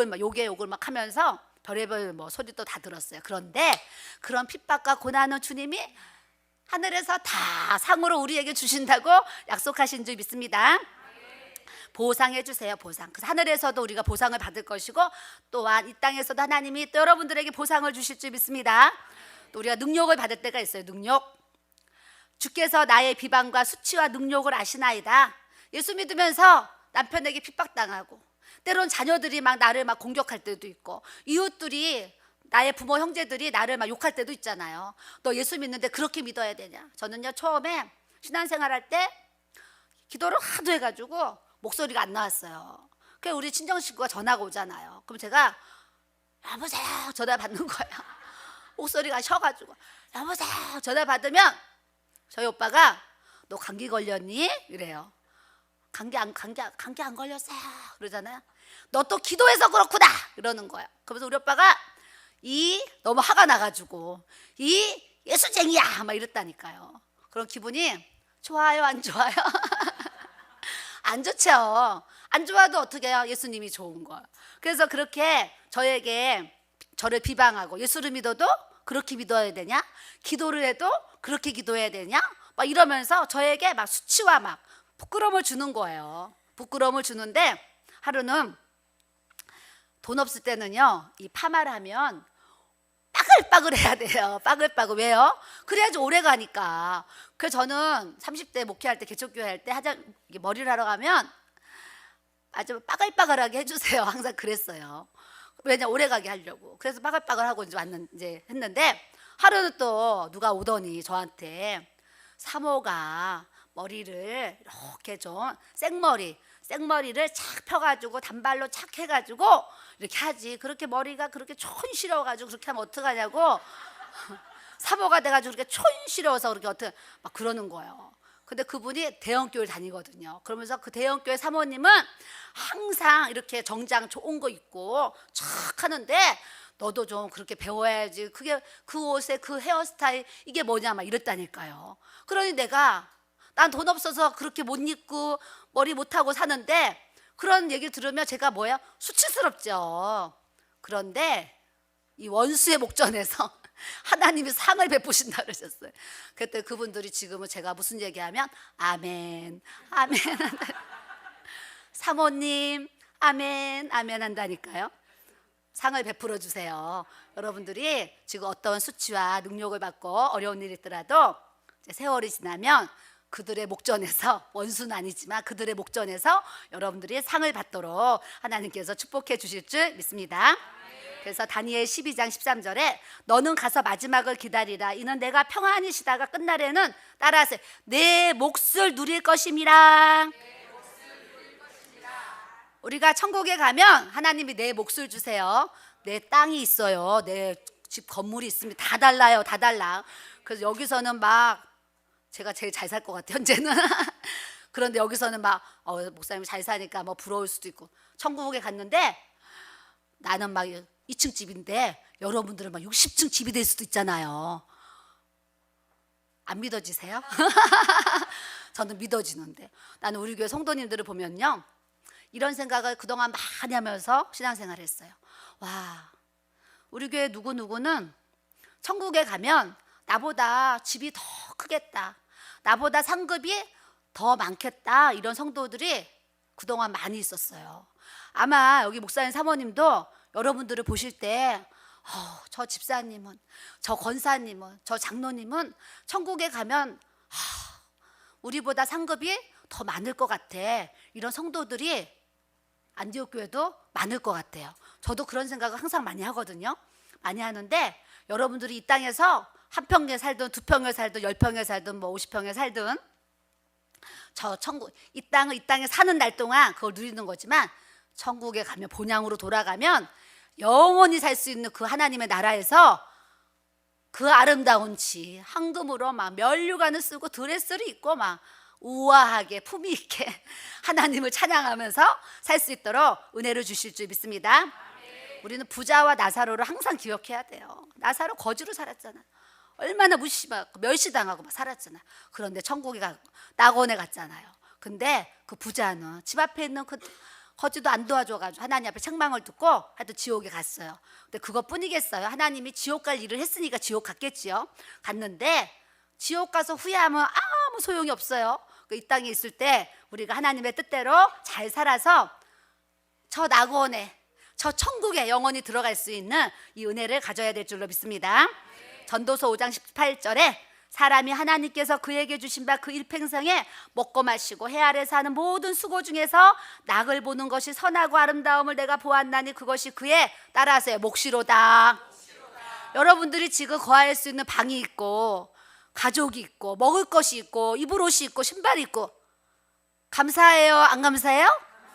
막 하면서 별의별 소리도 다 들었어요. 그런데 그런 핍박과 고난을 주님이 하늘에서 다 상으로 우리에게 주신다고 약속하신 줄 믿습니다. 보상해 주세요. 보상. 그래서 하늘에서도 우리가 보상을 받을 것이고 또한 이 땅에서도 하나님이 또 여러분들에게 보상을 주실 줄 믿습니다. 또 우리가 능력을 받을 때가 있어요. 능력. 주께서 나의 비방과 수치와 능력을 아시나이다. 예수 믿으면서 남편에게 핍박당하고 때론 자녀들이 막 나를 막 공격할 때도 있고 이웃들이 나의 부모 형제들이 나를 막 욕할 때도 있잖아요. 너 예수 믿는데 그렇게 믿어야 되냐. 저는요 처음에 신앙생활할 때 기도를 하도 해가지고 목소리가 안 나왔어요. 그래서 우리 친정식구가 전화가 오잖아요. 그럼 제가 여보세요 전화 받는 거예요. 목소리가 쉬어가지고 여보세요 전화 받으면 저희 오빠가 너 감기 걸렸니? 이래요. 감기 안 걸렸어요 그러잖아요. 너 또 기도해서 그렇구나 이러는 거예요. 그러면서 우리 오빠가 너무 화가 나가지고 예수쟁이야 막 이랬다니까요. 그런 기분이 좋아요 안 좋아요? 안 좋죠. 안 좋아도 어떻게 해요? 예수님이 좋은 거예요. 그래서 그렇게 저를 비방하고 예수를 믿어도 그렇게 믿어야 되냐? 기도를 해도 그렇게 기도해야 되냐? 막 이러면서 저에게 막 수치와 막 부끄러움을 주는 거예요. 부끄러움을 주는데 하루는 돈 없을 때는요 이 파마를 하면 빠글빠글 해야 돼요. 빠글빠글. 왜요? 그래야지 오래 가니까. 그래서 저는 30대 목회할 때 개척교회 할 때 머리를 하러 가면 아주 빠글빠글하게 해주세요. 항상 그랬어요. 왜냐 오래 가게 하려고. 그래서 빠글빠글하고 이제 했는데 하루는 또 누가 오더니 저한테 사모가 머리를 이렇게 좀 생머리를 착 펴가지고 단발로 착 해가지고 이렇게 하지. 그렇게 머리가 그렇게 촌스러워가지고 그렇게 하면 어떡하냐고 사모가 돼가지고 그렇게 촌스러워서 그렇게 어떻게 막 그러는 거예요. 근데 그분이 대형교회 다니거든요. 그러면서 그 대형교회 사모님은 항상 이렇게 정장 좋은 거 입고 촥 하는데 너도 좀 그렇게 배워야지. 그게 그 옷에 그 헤어스타일 이게 뭐냐 막 이랬다니까요. 그러니 난 돈 없어서 그렇게 못 입고 머리 못하고 사는데 그런 얘기 들으면 제가 수치스럽죠. 그런데 이 원수의 목전에서 하나님이 상을 베푸신다 그러셨어요. 그때 그분들이 지금은 제가 무슨 얘기하면 아멘 아멘 사모님 아멘 아멘 한다니까요. 상을 베풀어 주세요. 여러분들이 지금 어떤 수치와 능력을 받고 어려운 일이 있더라도 세월이 지나면 그들의 목전에서 원수는 아니지만 그들의 목전에서 여러분들이 상을 받도록 하나님께서 축복해 주실 줄 믿습니다. 그래서 다니엘 12장 13절에 너는 가서 마지막을 기다리라. 이는 내가 평안히 쉬다가 끝날에는 따라하세요. 내 몫을 누릴 것임이라. 우리가 천국에 가면 하나님이 내 몫을 주세요. 내 땅이 있어요. 내 집 건물이 있습니다. 다 달라요. 다 달라. 그래서 여기서는 막 제가 제일 잘 살 것 같아요. 현재는. 그런데 여기서는 막 목사님 잘 사니까 부러울 수도 있고. 천국에 갔는데 나는 막 2층 집인데 여러분들은 막 60층 집이 될 수도 있잖아요. 안 믿어지세요? 저는 믿어지는데. 나는 우리 교회 성도님들을 보면요 이런 생각을 그동안 많이 하면서 신앙생활을 했어요. 와, 우리 교회 누구누구는 천국에 가면 나보다 집이 더 크겠다, 나보다 상급이 더 많겠다, 이런 성도들이 그동안 많이 있었어요. 아마 여기 목사님 사모님도 여러분들을 보실 때 저 집사님은, 저 권사님은, 저 장로님은 천국에 가면 우리보다 상급이 더 많을 것 같아, 이런 성도들이 안디옥 교회도 많을 것 같아요. 저도 그런 생각을 항상 많이 하거든요. 많이 하는데 여러분들이 이 땅에서 한 평에 살든 두 평에 살든 10평에 살든 50평에 살든 저 천국 이 땅에 사는 날 동안 그걸 누리는 거지만 천국에 가면, 본향으로 돌아가면 영원히 살 수 있는 그 하나님의 나라에서 그 아름다운 지 황금으로 막 면류관을 쓰고 드레스를 입고 막 우아하게 품위 있게 하나님을 찬양하면서 살 수 있도록 은혜를 주실 줄 믿습니다. 우리는 부자와 나사로를 항상 기억해야 돼요. 나사로 거지로 살았잖아. 얼마나 무시하고 멸시당하고 막 살았잖아. 그런데 천국에 가 낙원에 갔잖아요. 근데 그 부자는 집 앞에 있는 그 거지도 안 도와줘가지고 하나님 앞에 책망을 듣고 하여튼 지옥에 갔어요. 근데 그것뿐이겠어요? 하나님이 지옥 갈 일을 했으니까 지옥 갔겠지요. 갔는데 지옥 가서 후회하면 아무 소용이 없어요. 이 땅에 있을 때 우리가 하나님의 뜻대로 잘 살아서 저 낙원에, 저 천국에 영원히 들어갈 수 있는 이 은혜를 가져야 될 줄로 믿습니다. 전도서 5장 18절에 사람이 하나님께서 그에게 주신 바 그 일평생에 먹고 마시고 해 아래 사는 모든 수고 중에서 낙을 보는 것이 선하고 아름다움을 내가 보았나니 그것이 그의 따라하세요 몫이로다. 여러분들이 지금 거할 수 있는 방이 있고 가족이 있고 먹을 것이 있고 입을 옷이 있고 신발이 있고 감사해요? 안 감사해요?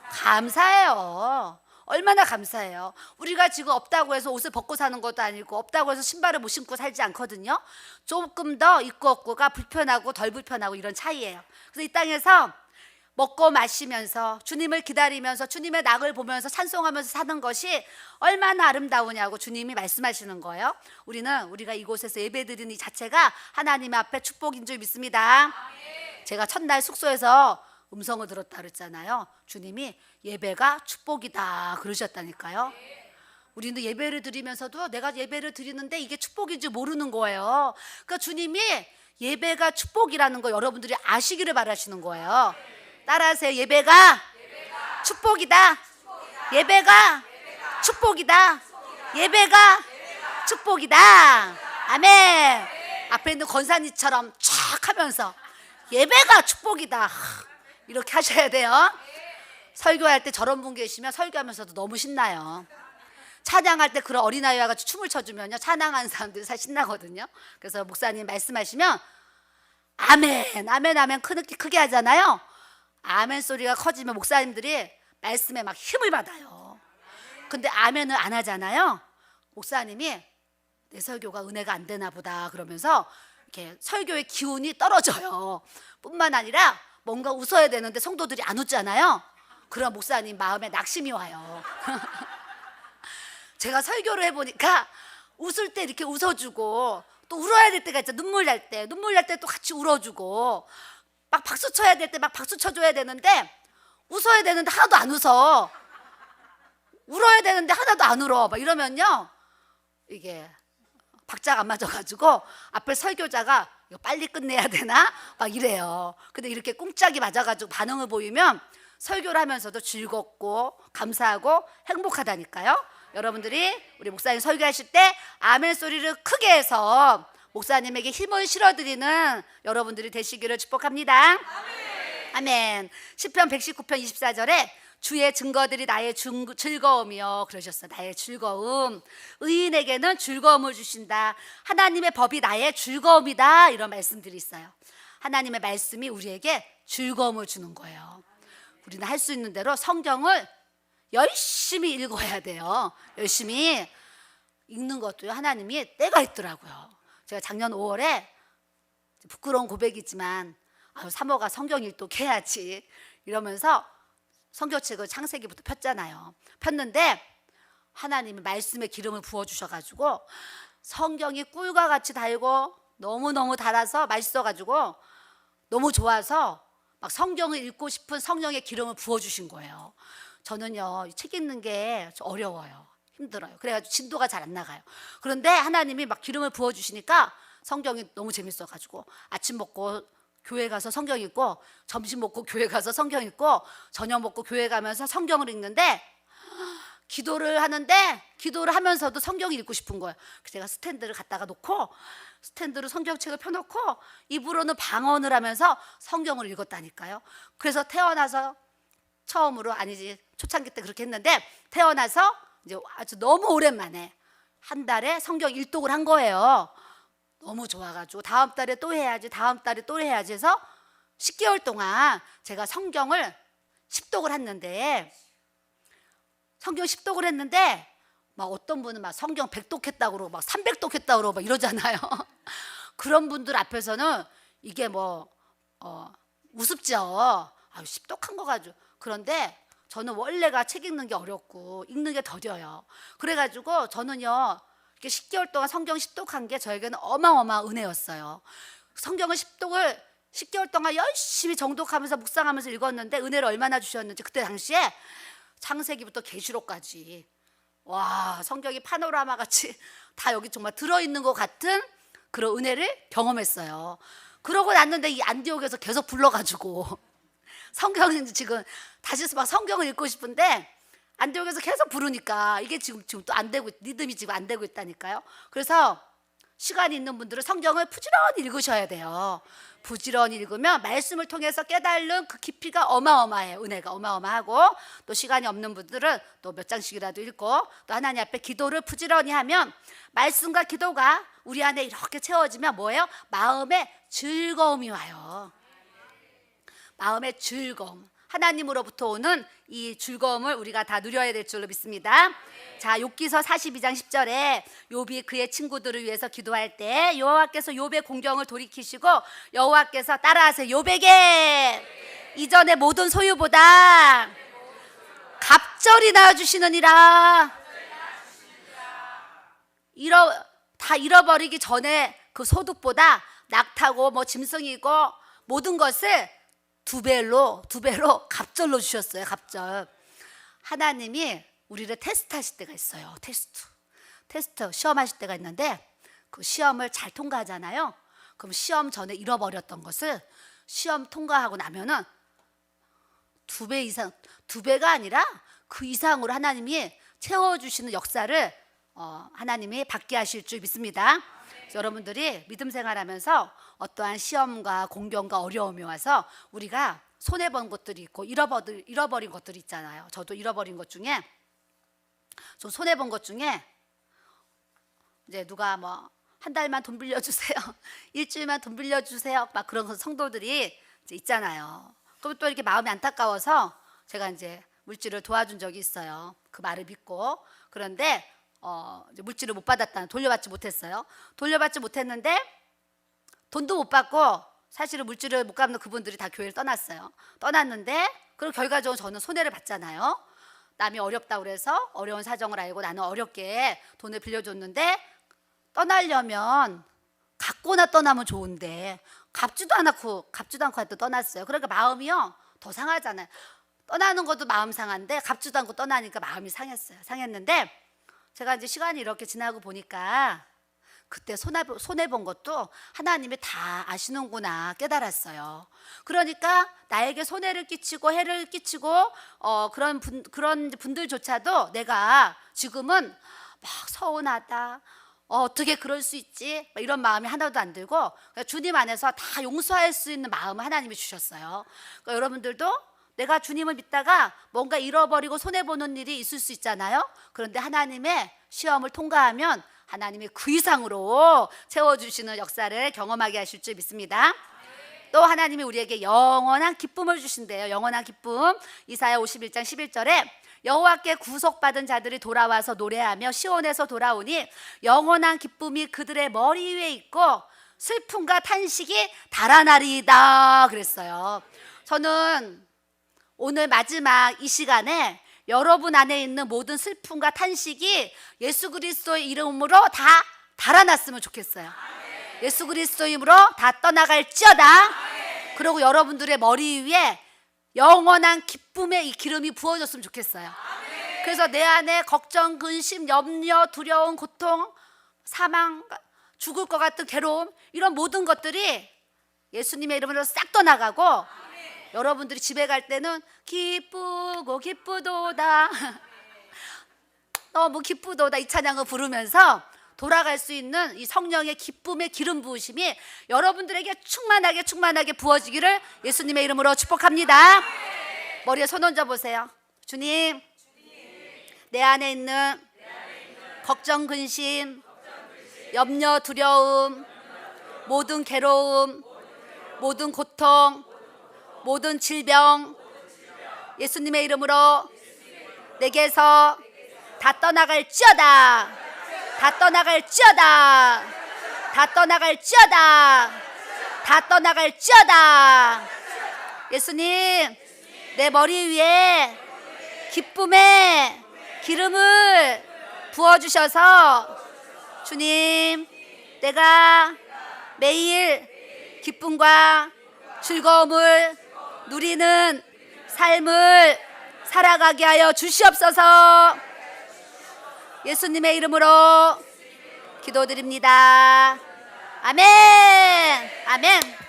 감사해요. 얼마나 감사해요. 우리가 지금 없다고 해서 옷을 벗고 사는 것도 아니고 없다고 해서 신발을 못 신고 살지 않거든요. 조금 더 있고 없고가 불편하고 덜 불편하고 이런 차이예요. 그래서 이 땅에서 먹고 마시면서 주님을 기다리면서 주님의 낙을 보면서 찬송하면서 사는 것이 얼마나 아름다우냐고 주님이 말씀하시는 거예요. 우리가 이곳에서 예배드리는 이 자체가 하나님 앞에 축복인 줄 믿습니다. 제가 첫날 숙소에서 음성을 들었다 그랬잖아요. 주님이 예배가 축복이다 그러셨다니까요. 우리는 예배를 드리면서도 내가 예배를 드리는데 이게 축복인 줄 모르는 거예요. 그러니까 주님이 예배가 축복이라는 거 여러분들이 아시기를 바라시는 거예요. 따라하세요. 예배가 축복이다. 예배가 축복이다. 예배가 축복이다. 아멘. 앞에 있는 권사님처럼 촥 하면서 예배가 축복이다 이렇게 하셔야 돼요. 설교할 때 저런 분 계시면 설교하면서도 너무 신나요. 찬양할 때 그런 어린아이 와가지고 춤을 춰주면요 찬양하는 사람들이 사실 신나거든요. 그래서 목사님 말씀하시면 아멘 아멘 아멘 크게 하잖아요. 아멘 소리가 커지면 목사님들이 말씀에 막 힘을 받아요. 근데 아멘을 안 하잖아요. 목사님이 내 설교가 은혜가 안 되나 보다 그러면서 이렇게 설교의 기운이 떨어져요. 뿐만 아니라 뭔가 웃어야 되는데 성도들이 안 웃잖아요. 그럼 목사님 마음에 낙심이 와요. 제가 설교를 해보니까 웃을 때 이렇게 웃어주고 또 울어야 될 때가 있죠. 눈물 날 때 또 같이 울어주고 막 박수 쳐야 될 때 막 박수 쳐줘야 되는데 웃어야 되는데 하나도 안 웃어. 울어야 되는데 하나도 안 울어. 막 이러면요 이게 박자가 안 맞아가지고 앞에 설교자가 이거 빨리 끝내야 되나? 막 이래요. 근데 이렇게 꿍짝이 맞아가지고 반응을 보이면 설교를 하면서도 즐겁고 감사하고 행복하다니까요. 여러분들이 우리 목사님 설교하실 때 아멘 소리를 크게 해서 목사님에게 힘을 실어드리는 여러분들이 되시기를 축복합니다. 아멘. 아멘. 시편 119편 24절에 주의 증거들이 나의 즐거움이요 그러셨어요. 나의 즐거움. 의인에게는 즐거움을 주신다. 하나님의 법이 나의 즐거움이다. 이런 말씀들이 있어요. 하나님의 말씀이 우리에게 즐거움을 주는 거예요. 우리는 할 수 있는 대로 성경을 열심히 읽어야 돼요. 열심히 읽는 것도요 하나님이 때가 있더라고요. 제가 작년 5월에 부끄러운 고백이지만 사모가 성경 일독해야지 이러면서 성경책을 창세기부터 폈잖아요. 폈는데 하나님이 말씀에 기름을 부어주셔가지고 성경이 꿀과 같이 달고 너무너무 달아서 맛있어가지고 너무 좋아서 막 성경을 읽고 싶은 성령의 기름을 부어주신 거예요. 저는요 책 읽는 게 어려워요. 힘들어요. 그래가지고 진도가 잘 안 나가요. 그런데 하나님이 막 기름을 부어주시니까 성경이 너무 재밌어가지고 아침 먹고 교회 가서 성경 읽고 점심 먹고 교회 가서 성경 읽고 저녁 먹고 교회 가면서 성경을 읽는데 기도를 하면서도 성경을 읽고 싶은 거예요. 그래서 제가 스탠드를 갖다가 놓고 스탠드로 성경책을 펴놓고 입으로는 방언을 하면서 성경을 읽었다니까요. 그래서 태어나서 처음으로 아니지 초창기 때 그렇게 했는데 태어나서 이제 아주 너무 오랜만에 한 달에 성경 일독을 한 거예요. 너무 좋아가지고 다음 달에 또 해야지 해서 10개월 동안 제가 성경을 10독을 했는데 막 어떤 분은 막 성경 100독 했다고 그러고 막 300독 했다고 그러고 막 이러잖아요. 그런 분들 앞에서는 이게 우습죠. 10독 한 거 가지고. 그런데 저는 원래가 책 읽는 게 어렵고 읽는 게 더뎌요. 그래가지고 저는요 이렇게 10개월 동안 성경 십독한 게 저에게는 어마어마한 은혜였어요. 성경을 십독을 10개월 동안 열심히 정독하면서 묵상하면서 읽었는데 은혜를 얼마나 주셨는지, 그때 당시에 창세기부터 계시록까지 와, 성경이 파노라마 같이 다 여기 정말 들어있는 것 같은 그런 은혜를 경험했어요. 그러고 났는데 이 안디옥에서 계속 불러가지고 성경은 지금 다시 막 성경을 읽고 싶은데 안디옥에서 계속 부르니까 이게 지금 또 안 되고, 리듬이 지금 안 되고 있다니까요. 그래서 시간이 있는 분들은 성경을 부지런히 읽으셔야 돼요. 부지런히 읽으면 말씀을 통해서 깨달는 그 깊이가 어마어마해요. 은혜가 어마어마하고, 또 시간이 없는 분들은 또 몇 장씩이라도 읽고 또 하나님 앞에 기도를 부지런히 하면 말씀과 기도가 우리 안에 이렇게 채워지면 뭐예요? 마음에 즐거움이 와요. 마음의 즐거움, 하나님으로부터 오는 이 즐거움을 우리가 다 누려야 될 줄로 믿습니다. 자, 욥기서 42장 10절에 욥이 그의 친구들을 위해서 기도할 때 여호와께서 욥의 공경을 돌이키시고 여호와께서 따라하세요. 욥에게 이전의 모든 소유보다 갑절이 낳아주시느니라. 다 잃어버리기 전에 그 소득보다 낙타고 뭐 짐승이고 모든 것을 두 배로 갑절로 주셨어요. 갑절. 하나님이 우리를 테스트하실 때가 있어요. 테스트 시험하실 때가 있는데 그 시험을 잘 통과하잖아요. 그럼 시험 전에 잃어버렸던 것을 시험 통과하고 나면은 두 배가 아니라 그 이상으로 하나님이 채워주시는 역사를 하나님이 받게 하실 줄 믿습니다. 여러분들이 믿음 생활하면서 어떠한 시험과 공경과 어려움이 와서 우리가 손해본 것들이 있고 잃어버린 것들이 있잖아요. 저도 잃어버린 것 중에, 좀 손해본 것 중에 이제 누가 뭐 한 달만 돈 빌려주세요, 일주일만 돈 빌려주세요, 막 그런 성도들이 이제 있잖아요. 그럼 또 이렇게 마음이 안타까워서 제가 이제 물질을 도와준 적이 있어요. 그 말을 믿고. 그런데 이제 물질을 못 받았다는, 돌려받지 못했어요. 돌려받지 못했는데 돈도 못 받고 사실은 물질을 못 갚는 그분들이 다 교회를 떠났어요. 떠났는데 그럼 결과적으로 저는 손해를 봤잖아요. 남이 어렵다고 그래서 어려운 사정을 알고 나는 어렵게 돈을 빌려줬는데 떠나려면 갚고나 떠나면 좋은데 갚지도 않고 하여튼 떠났어요. 그러니까 마음이요 더 상하잖아요. 떠나는 것도 마음 상한데 갚지도 않고 떠나니까 마음이 상했어요. 상했는데 제가 이제 시간이 이렇게 지나고 보니까 그때 손해본 것도 하나님이 다 아시는구나 깨달았어요. 그러니까 나에게 손해를 끼치고 해를 끼치고 그런 분들조차도 내가 지금은 막 서운하다, 어떻게 그럴 수 있지, 이런 마음이 하나도 안 들고 주님 안에서 다 용서할 수 있는 마음을 하나님이 주셨어요. 그러니까 여러분들도 내가 주님을 믿다가 뭔가 잃어버리고 손해보는 일이 있을 수 있잖아요. 그런데 하나님의 시험을 통과하면 하나님이 그 이상으로 채워주시는 역사를 경험하게 하실 줄 믿습니다. 또 하나님이 우리에게 영원한 기쁨을 주신대요. 영원한 기쁨. 이사야 51장 11절에 여호와께 구속받은 자들이 돌아와서 노래하며 시온에서 돌아오니 영원한 기쁨이 그들의 머리 위에 있고 슬픔과 탄식이 달아나리이다 그랬어요. 저는 오늘 마지막 이 시간에 여러분 안에 있는 모든 슬픔과 탄식이 예수 그리스도의 이름으로 다 달아났으면 좋겠어요. 예수 그리스도의 이름으로 다 떠나갈지어다. 그리고 여러분들의 머리 위에 영원한 기쁨의 이 기름이 부어졌으면 좋겠어요. 그래서 내 안에 걱정, 근심, 염려, 두려움, 고통, 사망, 죽을 것 같은 괴로움, 이런 모든 것들이 예수님의 이름으로 싹 떠나가고 여러분들이 집에 갈 때는 기쁘고 기쁘도다 너무 기쁘도다 이 찬양을 부르면서 돌아갈 수 있는 이 성령의 기쁨의 기름 부으심이 여러분들에게 충만하게 부어지기를 예수님의 이름으로 축복합니다. 머리에 손 얹어 보세요. 주님, 내 안에 있는 걱정, 근심, 염려, 두려움, 모든 괴로움, 모든 고통, 모든 질병 예수님의 이름으로 내게서 다 떠나갈지어다. 다 떠나갈지어다. 다 떠나갈지어다. 다 떠나갈지어다. 예수님, 내 머리 위에 기쁨의 기름을 부어주셔서 주님, 내가 매일 기쁨과 즐거움을 누리는 삶을 살아가게 하여 주시옵소서. 예수님의 이름으로 기도드립니다. 아멘. 아멘.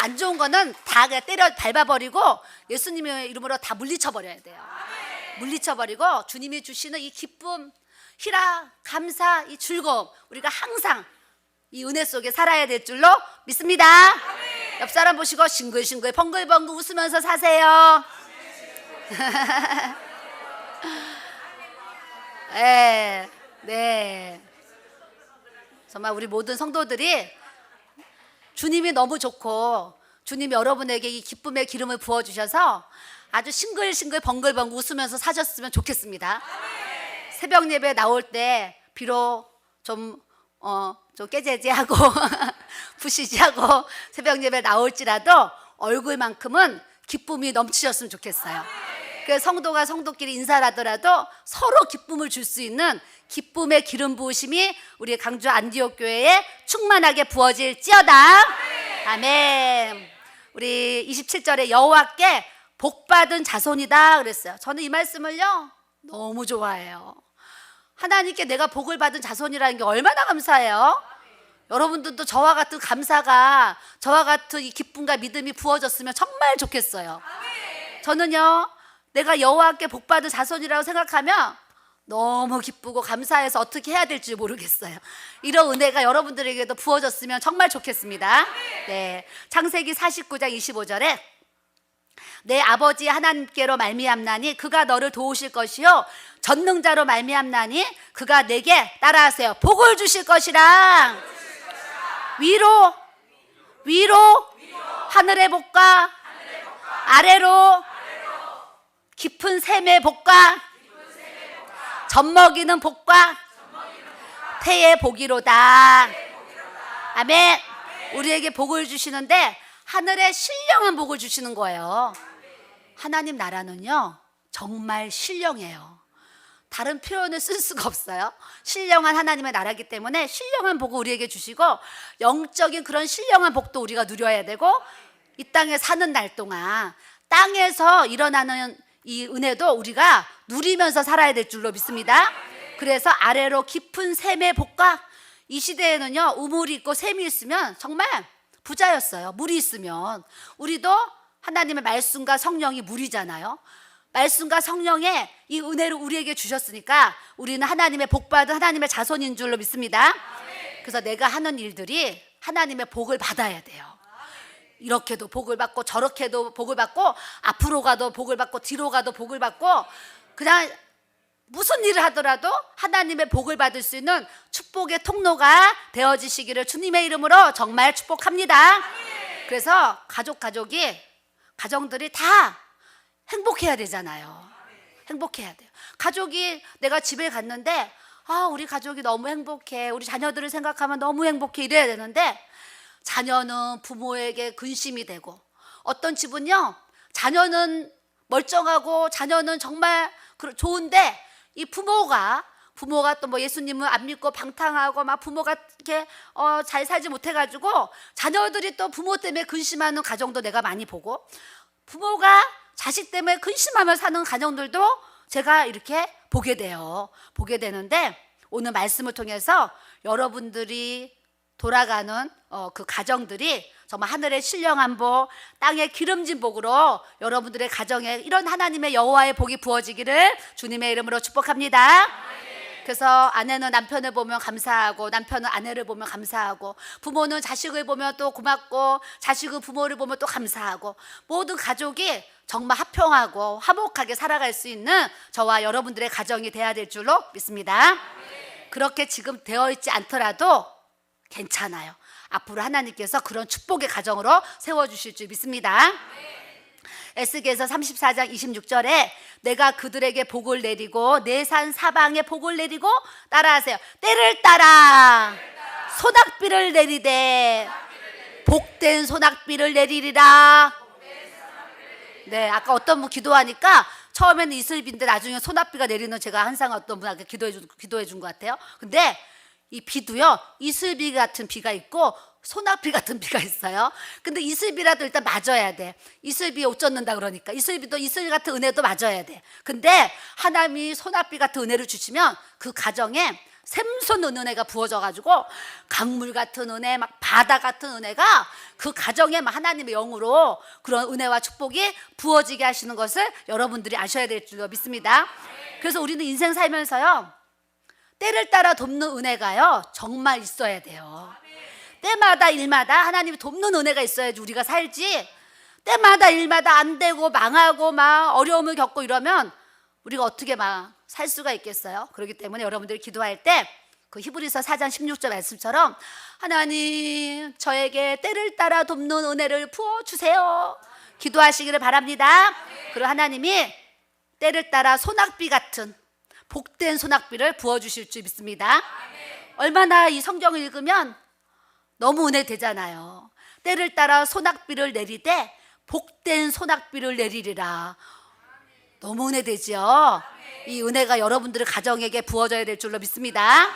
안 좋은 거는 다 그냥 때려 밟아버리고 예수님의 이름으로 다 물리쳐버려야 돼요. 물리쳐버리고 주님이 주시는 이 기쁨, 희락, 감사, 이 즐거움, 우리가 항상 이 은혜 속에 살아야 될 줄로 믿습니다. 옆 사람 보시고 싱글싱글 벙글벙글 웃으면서 사세요. 네, 네. 정말 우리 모든 성도들이 주님이 너무 좋고 주님이 여러분에게 이 기쁨의 기름을 부어주셔서 아주 싱글싱글 벙글벙글 웃으면서 사셨으면 좋겠습니다. 새벽 예배 나올 때 비록 좀 깨재재하고 부시시하고 새벽 예배 나올지라도 얼굴만큼은 기쁨이 넘치셨으면 좋겠어요. 그 성도가 성도끼리 인사를 하더라도 서로 기쁨을 줄 수 있는 기쁨의 기름 부으심이 우리 강주 안디옥 교회에 충만하게 부어질지어다. 아멘. 우리 27절에 여호와께 복받은 자손이다 그랬어요. 저는 이 말씀을요 너무 좋아해요. 하나님께 내가 복을 받은 자손이라는 게 얼마나 감사해요. 여러분들도 저와 같은 감사가, 저와 같은 이 기쁨과 믿음이 부어졌으면 정말 좋겠어요. 저는요 내가 여호와께 복받은 자손이라고 생각하면 너무 기쁘고 감사해서 어떻게 해야 될지 모르겠어요. 이런 은혜가 여러분들에게도 부어졌으면 정말 좋겠습니다. 네, 창세기 49장 25절에 내 아버지 하나님께로 말미암나니 그가 너를 도우실 것이요 전능자로 말미암나니 그가 내게 따라하세요 복을 주실 것이라. 위로 하늘의 복과 아래로 깊은 샘의 복과 젖먹이는 복과 태의 복이로다. 아멘. 우리에게 복을 주시는데 하늘에 신령한 복을 주시는 거예요. 하나님 나라는요 정말 신령해요. 다른 표현을 쓸 수가 없어요. 신령한 하나님의 나라이기 때문에 신령한 복을 우리에게 주시고 영적인 그런 신령한 복도 우리가 누려야 되고 이 땅에 사는 날 동안 땅에서 일어나는 이 은혜도 우리가 누리면서 살아야 될 줄로 믿습니다. 그래서 아래로 깊은 샘의 복과 이 시대에는요 우물이 있고 샘이 있으면 정말 부자였어요. 물이 있으면. 우리도 하나님의 말씀과 성령이 물이잖아요. 말씀과 성령의 이 은혜를 우리에게 주셨으니까 우리는 하나님의 복받은 하나님의 자손인 줄로 믿습니다. 그래서 내가 하는 일들이 하나님의 복을 받아야 돼요. 이렇게도 복을 받고 저렇게도 복을 받고 앞으로 가도 복을 받고 뒤로 가도 복을 받고 그냥 무슨 일을 하더라도 하나님의 복을 받을 수 있는 축복의 통로가 되어지시기를 주님의 이름으로 정말 축복합니다. 그래서 가정들이 다 행복해야 되잖아요. 행복해야 돼요. 가족이 내가 집에 갔는데 우리 가족이 너무 행복해, 우리 자녀들을 생각하면 너무 행복해 이래야 되는데 자녀는 부모에게 근심이 되고 어떤 집은요 자녀는 멀쩡하고 자녀는 정말 좋은데 이 부모가 또 뭐 예수님을 안 믿고 방탕하고 막 부모가 이렇게 잘 살지 못해가지고 자녀들이 또 부모 때문에 근심하는 가정도 내가 많이 보고 부모가 자식 때문에 근심하며 사는 가정들도 제가 이렇게 보게 되는데 오늘 말씀을 통해서 여러분들이 돌아가는 그 가정들이 정말 하늘의 신령한 복, 땅의 기름진 복으로 여러분들의 가정에 이런 하나님의 여호와의 복이 부어지기를 주님의 이름으로 축복합니다. 그래서 아내는 남편을 보면 감사하고 남편은 아내를 보면 감사하고 부모는 자식을 보면 또 고맙고 자식은 부모를 보면 또 감사하고 모든 가족이 정말 화평하고 화목하게 살아갈 수 있는 저와 여러분들의 가정이 돼야 될 줄로 믿습니다. 그렇게 지금 되어 있지 않더라도 괜찮아요. 앞으로 하나님께서 그런 축복의 가정으로 세워주실 줄 믿습니다. 에스겔서 34장 26절에 내가 그들에게 복을 내리고 내 산 사방에 복을 내리고 따라하세요. 때를 따라 소낙비를 내리되 복된 소낙비를 내리리라. 네, 아까 어떤 분 기도하니까 처음에는 이슬비인데 나중에 소낙비가 내리는 제가 항상 어떤 분한테 기도해 준 것 같아요. 근데 이 비도요, 이슬비 같은 비가 있고 소낙비 같은 비가 있어요. 근데 이슬비라도 일단 맞아야 돼. 이슬비에 옷 젖는다 그러니까 이슬비도 이슬 같은 은혜도 맞아야 돼. 근데 하나님이 소낙비 같은 은혜를 주시면 그 가정에 샘솟는 은혜가 부어져 가지고 강물 같은 은혜, 막 바다 같은 은혜가 그 가정에 막 하나님의 영으로 그런 은혜와 축복이 부어지게 하시는 것을 여러분들이 아셔야 될 줄 믿습니다. 그래서 우리는 인생 살면서요, 때를 따라 돕는 은혜가요 정말 있어야 돼요. 때마다 일마다 하나님이 돕는 은혜가 있어야지 우리가 살지, 때마다 일마다 안 되고 망하고 막 어려움을 겪고 이러면 우리가 어떻게 막 살 수가 있겠어요? 그렇기 때문에 여러분들이 기도할 때 그 히브리서 4장 16절 말씀처럼 하나님 저에게 때를 따라 돕는 은혜를 부어주세요 기도하시기를 바랍니다. 그리고 하나님이 때를 따라 소낙비 같은 복된 소낙비를 부어주실 줄 믿습니다. 얼마나 이 성경을 읽으면 너무 은혜 되잖아요. 때를 따라 소낙비를 내리되 복된 소낙비를 내리리라. 너무 은혜 되죠. 이 은혜가 여러분들의 가정에게 부어져야 될 줄로 믿습니다.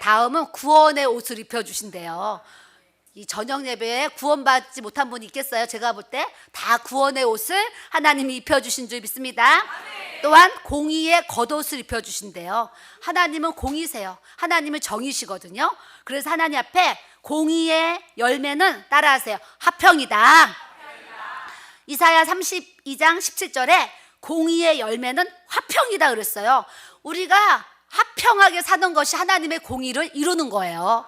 다음은 구원의 옷을 입혀주신대요. 이 저녁 예배에 구원받지 못한 분이 있겠어요? 제가 볼 때 다 구원의 옷을 하나님이 입혀주신 줄 믿습니다. 또한 공의의 겉옷을 입혀주신대요. 하나님은 공의세요. 하나님은 정의시거든요. 그래서 하나님 앞에 공의의 열매는 따라하세요. 화평이다. 이사야 32장 17절에 공의의 열매는 화평이다 그랬어요. 우리가 화평하게 사는 것이 하나님의 공의를 이루는 거예요.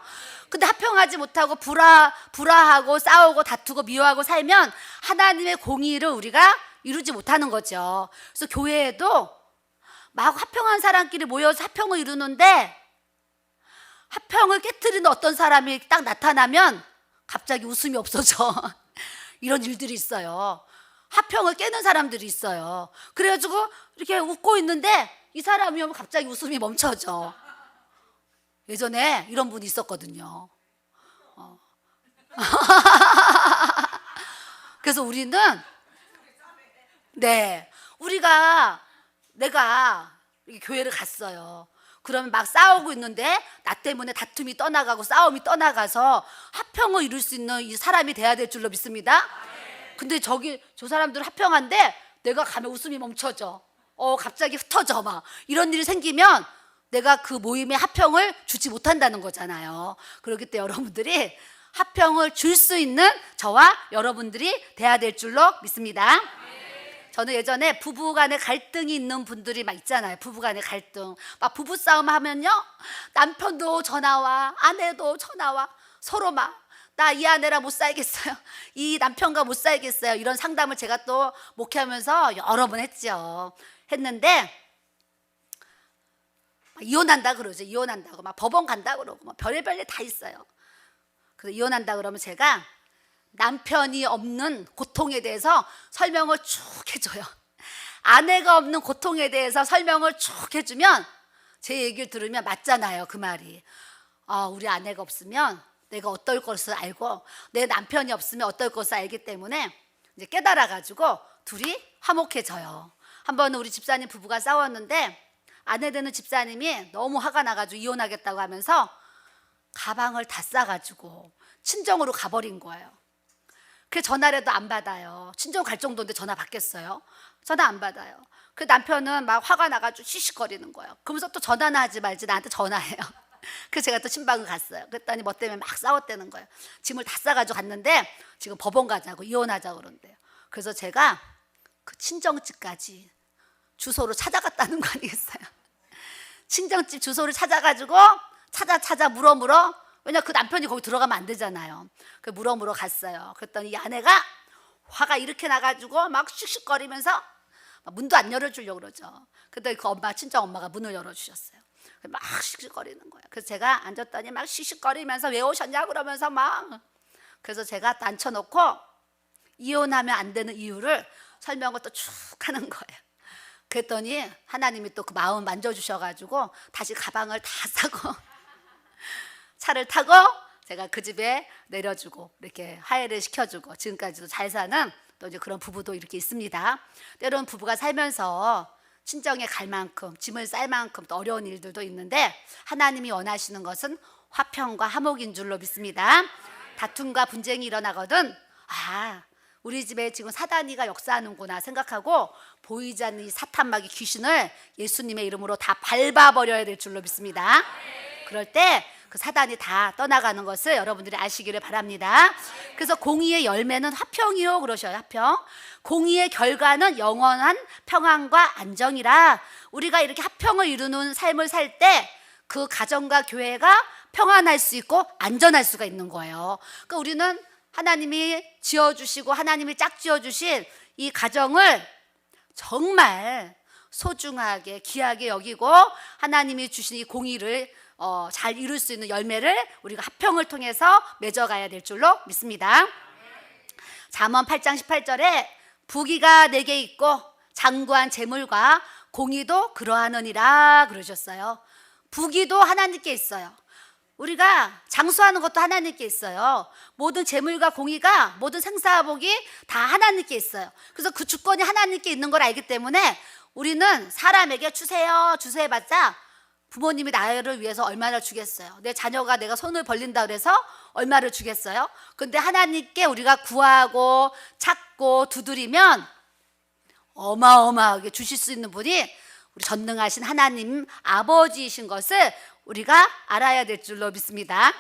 근데 화평하지 못하고 불화하고 싸우고 다투고 미워하고 살면 하나님의 공의를 우리가 이루지 못하는 거죠. 그래서 교회에도 막 화평한 사람끼리 모여서 화평을 이루는데 화평을 깨트리는 어떤 사람이 딱 나타나면 갑자기 웃음이 없어져. 이런 일들이 있어요. 화평을 깨는 사람들이 있어요. 그래가지고 이렇게 웃고 있는데 이 사람이 오면 갑자기 웃음이 멈춰져. 예전에 이런 분이 있었거든요. 그래서 우리는 내가 교회를 갔어요. 그러면 막 싸우고 있는데 나 때문에 다툼이 떠나가고 싸움이 떠나가서 화평을 이룰 수 있는 이 사람이 돼야 될 줄로 믿습니다. 근데 저 사람들은 화평한데 내가 가면 웃음이 멈춰져. 갑자기 흩어져 막. 이런 일이 생기면 내가 그 모임에 화평을 주지 못한다는 거잖아요. 그렇기 때문에 여러분들이 화평을 줄 수 있는 저와 여러분들이 돼야 될 줄로 믿습니다. 저는 예전에 부부간에 갈등이 있는 분들이 막 있잖아요. 부부간에 갈등. 막 부부싸움 하면요, 남편도 전화와 아내도 전화와 서로 막 나 이 아내랑 못 살겠어요. 이 남편과 못 살겠어요. 이런 상담을 제가 또 목회하면서 여러 번 했는데 이혼한다 그러죠. 이혼한다고 막 법원 간다 그러고 막 별의별 일 다 있어요. 그래서 이혼한다 그러면 제가 남편이 없는 고통에 대해서 설명을 쭉 해줘요. 아내가 없는 고통에 대해서 설명을 쭉 해주면 제 얘기를 들으면 맞잖아요. 그 말이. 우리 아내가 없으면 내가 어떨 것을 알고 내 남편이 없으면 어떨 것을 알기 때문에 이제 깨달아가지고 둘이 화목해져요. 한 번은 우리 집사님 부부가 싸웠는데 아내 되는 집사님이 너무 화가 나가지고 이혼하겠다고 하면서 가방을 다 싸가지고 친정으로 가버린 거예요. 그 전화를 해도 안 받아요. 친정 갈 정도인데 전화 받겠어요? 전화 안 받아요. 그 남편은 막 화가 나가지고 시시거리는 거예요. 그러면서 또 전화나 하지 말지 나한테 전화해요. 그래서 제가 또 신방을 갔어요. 그랬더니 뭐 때문에 막 싸웠다는 거예요. 짐을 다 싸가지고 갔는데 지금 법원 가자고 이혼하자고 그런대요. 그래서 제가 그 친정집까지 주소로 찾아갔다는 거 아니겠어요? 친정집 주소를 찾아가지고 찾아 물어 왜냐 그 남편이 거기 들어가면 안 되잖아요. 그 물어 갔어요. 그랬더니 이 아내가 화가 이렇게 나가지고 막 씩씩거리면서 문도 안 열어주려고 그러죠. 그랬더니 그 친정 엄마가 문을 열어주셨어요. 막 씩씩거리는 거예요. 그래서 제가 앉았더니 막 씩씩거리면서 왜 오셨냐 그러면서 그래서 제가 앉혀놓고 이혼하면 안 되는 이유를 설명을 또 쭉 하는 거예요. 그랬더니 하나님이 또 그 마음 만져주셔가지고 다시 가방을 다 싸고 차를 타고 제가 그 집에 내려주고 이렇게 화해를 시켜주고 지금까지도 잘 사는 또 이제 그런 부부도 이렇게 있습니다. 때로는 부부가 살면서 친정에 갈 만큼, 짐을 쌀 만큼 또 어려운 일들도 있는데 하나님이 원하시는 것은 화평과 화목인 줄로 믿습니다. 다툼과 분쟁이 일어나거든 우리 집에 지금 사단이가 역사하는구나 생각하고 보이지 않는 이 사탄마귀 귀신을 예수님의 이름으로 다 밟아버려야 될 줄로 믿습니다. 그럴 때 그 사단이 다 떠나가는 것을 여러분들이 아시기를 바랍니다. 그래서 공의의 열매는 화평이요 그러셔요. 화평. 공의의 결과는 영원한 평안과 안정이라 우리가 이렇게 화평을 이루는 삶을 살 때 그 가정과 교회가 평안할 수 있고 안전할 수가 있는 거예요. 그러니까 우리는 하나님이 지어주시고 하나님이 짝 지어주신 이 가정을 정말 소중하게 귀하게 여기고 하나님이 주신 이 공의를 잘 이룰 수 있는 열매를 우리가 화평을 통해서 맺어가야 될 줄로 믿습니다. 잠언 8장 18절에 부귀가 내게 있고 장구한 재물과 공의도 그러하느니라 그러셨어요. 부귀도 하나님께 있어요. 우리가 장수하는 것도 하나님께 있어요. 모든 재물과 공의가 모든 생사복이 다 하나님께 있어요. 그래서 그 주권이 하나님께 있는 걸 알기 때문에 우리는 사람에게 주세요 해봤자 부모님이 나를 위해서 얼마나 주겠어요. 내 자녀가 내가 손을 벌린다 그래서 얼마를 주겠어요. 근데 하나님께 우리가 구하고 찾고 두드리면 어마어마하게 주실 수 있는 분이 우리 전능하신 하나님 아버지이신 것을 우리가 알아야 될 줄로 믿습니다.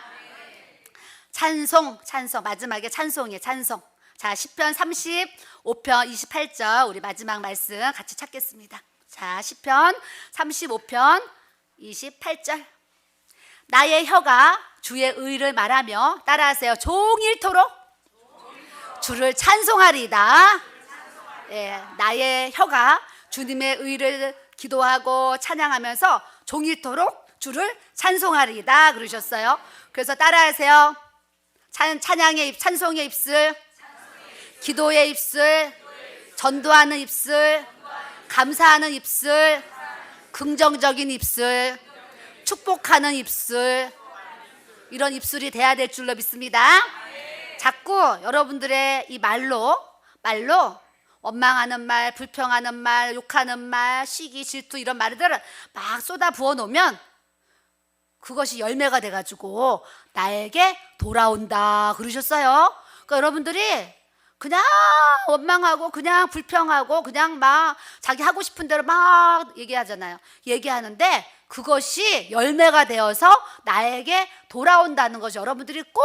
찬송 마지막에 찬송이에요. 찬송. 자, 시편 35편 28절 우리 마지막 말씀 같이 찾겠습니다. 자, 시편 35편 28절. 나의 혀가 주의 의를 말하며 따라하세요. 종일토록 주를 찬송하리이다. 나의 혀가 주님의 의를 기도하고 찬양하면서 종일토록 주를 찬송하리이다 그러셨어요. 그래서 따라하세요. 찬송의 입술, 기도의 입술, 전도하는 입술, 감사하는 입술, 긍정적인 입술, 축복하는 입술, 이런 입술이 돼야 될 줄로 믿습니다. 자꾸 여러분들의 이 말로 원망하는 말, 불평하는 말, 욕하는 말, 시기, 질투 이런 말들을 막 쏟아 부어 놓으면 그것이 열매가 돼가지고 나에게 돌아온다 그러셨어요. 그러니까 여러분들이 그냥 원망하고 그냥 불평하고 그냥 막 자기 하고 싶은 대로 막 얘기하잖아요. 얘기하는데 그것이 열매가 되어서 나에게 돌아온다는 것이 여러분들이 꼭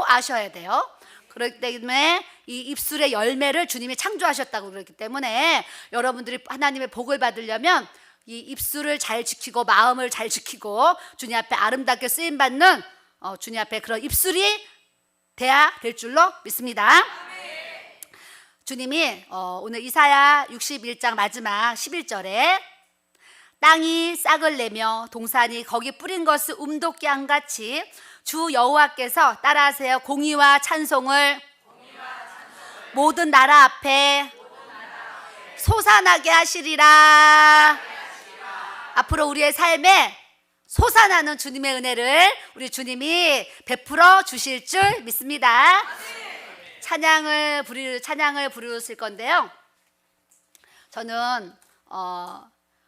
아셔야 돼요. 그렇기 때문에 이 입술의 열매를 주님이 창조하셨다고 그렇기 때문에 여러분들이 하나님의 복을 받으려면 이 입술을 잘 지키고 마음을 잘 지키고 주님 앞에 아름답게 쓰임받는 주님 앞에 그런 입술이 돼야 될 줄로 믿습니다. 주님이 오늘 이사야 61장 마지막 11절에 땅이 싹을 내며 동산이 거기 뿌린 것을 움돋게 한같이 주 여호와께서 따라하세요. 공의와 찬송을 모든 나라 앞에 솟아나게 하시리라. 앞으로 우리의 삶에 솟아나는 주님의 은혜를 우리 주님이 베풀어 주실 줄 믿습니다. 찬양을 부르실 건데요. 저는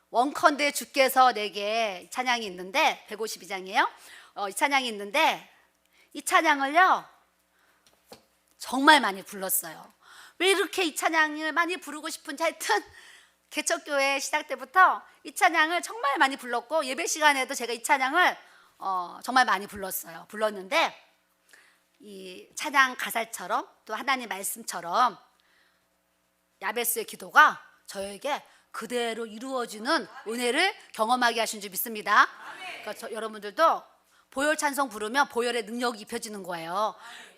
원컨대 주께서 내게 찬양이 있는데 152장이에요. 이 찬양이 있는데 이 찬양을요 정말 많이 불렀어요. 왜 이렇게 이 찬양을 많이 부르고 싶은지 하여튼 개척교회 시작 때부터 이 찬양을 정말 많이 불렀고 예배 시간에도 제가 이 찬양을 정말 많이 불렀는데 이 찬양 가사처럼 또 하나님 말씀처럼 야베스의 기도가 저에게 그대로 이루어지는 은혜를 경험하게 하신 줄 믿습니다. 그러니까 여러분들도 보혈 찬송 부르면 보혈의 능력이 입혀지는 거예요.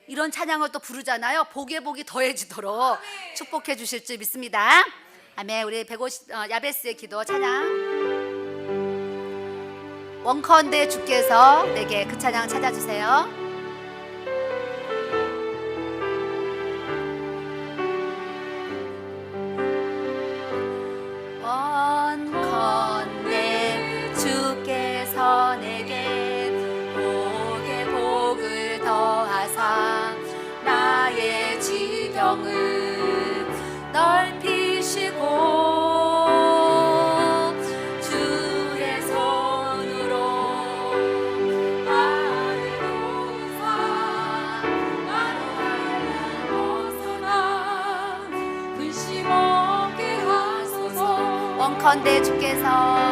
이런 찬양을 또 부르잖아요. 복에 복이 더해지도록 축복해 주실 줄 믿습니다. 아멘. 우리 야베스의 기도 찬양. 원컨대 주께서 내게 그 찬양 찾아주세요. 원컨대 주께서 내게 복에 복을 더하사 나의 지경을 원컨대 주께서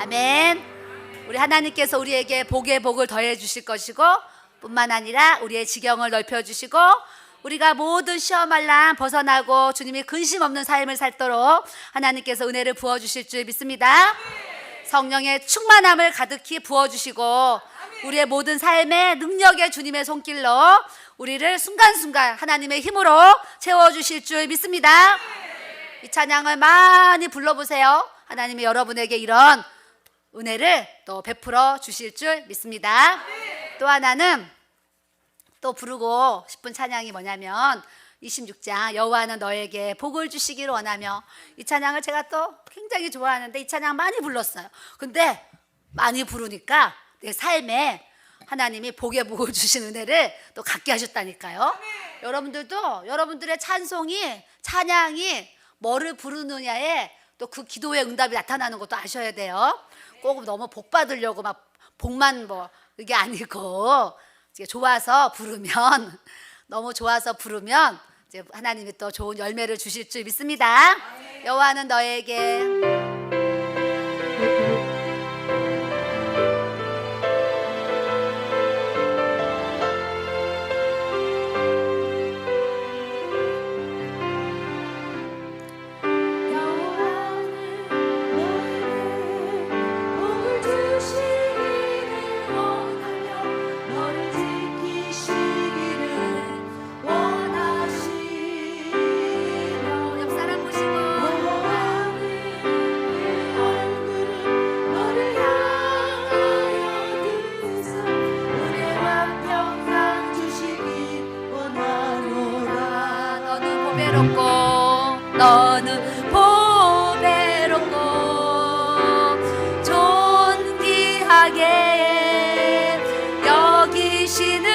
아멘. 우리 하나님께서 우리에게 복의 복을 더해 주실 것이고 뿐만 아니라 우리의 지경을 넓혀 주시고 우리가 모든 시험할 날 벗어나고 주님이 근심 없는 삶을 살도록 하나님께서 은혜를 부어 주실 줄 믿습니다. 성령의 충만함을 가득히 부어 주시고 우리의 모든 삶에 능력의 주님의 손길로 우리를 순간순간 하나님의 힘으로 채워 주실 줄 믿습니다. 이 찬양을 많이 불러보세요. 하나님이 여러분에게 이런 은혜를 또 베풀어 주실 줄 믿습니다. 또 하나는 또 부르고 싶은 찬양이 뭐냐면 26장 여호와는 너에게 복을 주시기를 원하며, 이 찬양을 제가 또 굉장히 좋아하는데 이 찬양 많이 불렀어요. 근데 많이 부르니까 내 삶에 하나님이 복의 복을 주신 은혜를 또 갖게 하셨다니까요. 여러분들도 여러분들의 찬양이 뭐를 부르느냐에 또 그 기도의 응답이 나타나는 것도 아셔야 돼요. 꼭 너무 복 받으려고 막 복만 뭐 이게 아니고 좋아서 부르면 너무 좋아서 부르면 이제 하나님이 또 좋은 열매를 주실 줄 믿습니다. 여호와는 너에게 너는 보배롭고 존귀하게 여기시는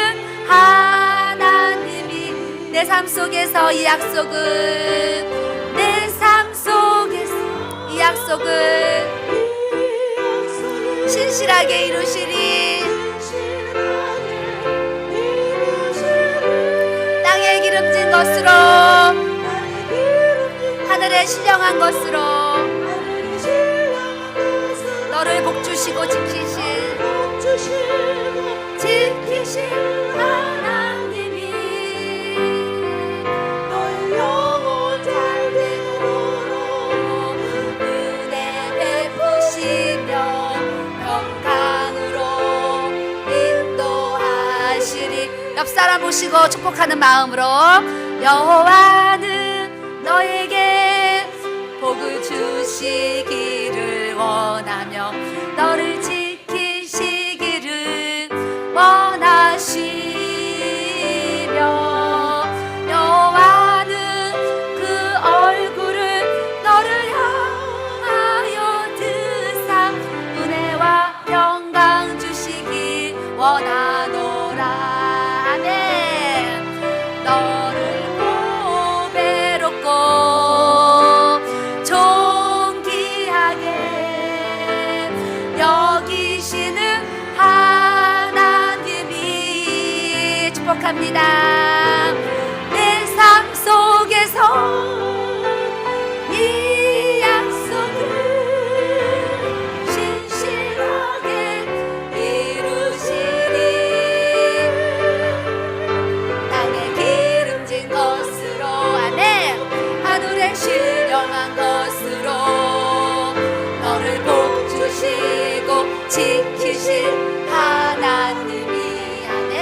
하나님이 내 삶 속에서 이 약속은 내 삶 속에서 이 약속을 신실하게 이루시리. 땅에 기름진 것으로 하늘에 신령한 것으로 너를 복주시고 지키실 하나님이 너의 영혼 잘 되도록 은혜 베푸시며 평강으로 인도하시리. 옆 사람 보시고 축복하는 마음으로 여호와는 너에게 복을 주시기를 원하며 너를 지키시기를 원하시며 여호와는 그 얼굴을 너를 향하여 드사 은혜와 평강 주시길 원하노라. 아멘. 너를 보배롭고 존귀하게 여기시는 하나님이 축복합니다. 내 삶 속에서 이 약속을 신실하게 이루시리. 땅에 기름진 것으로 아멘 하늘에 신령한 것으로 너를 복주시고 지키실 하나님이 아멘.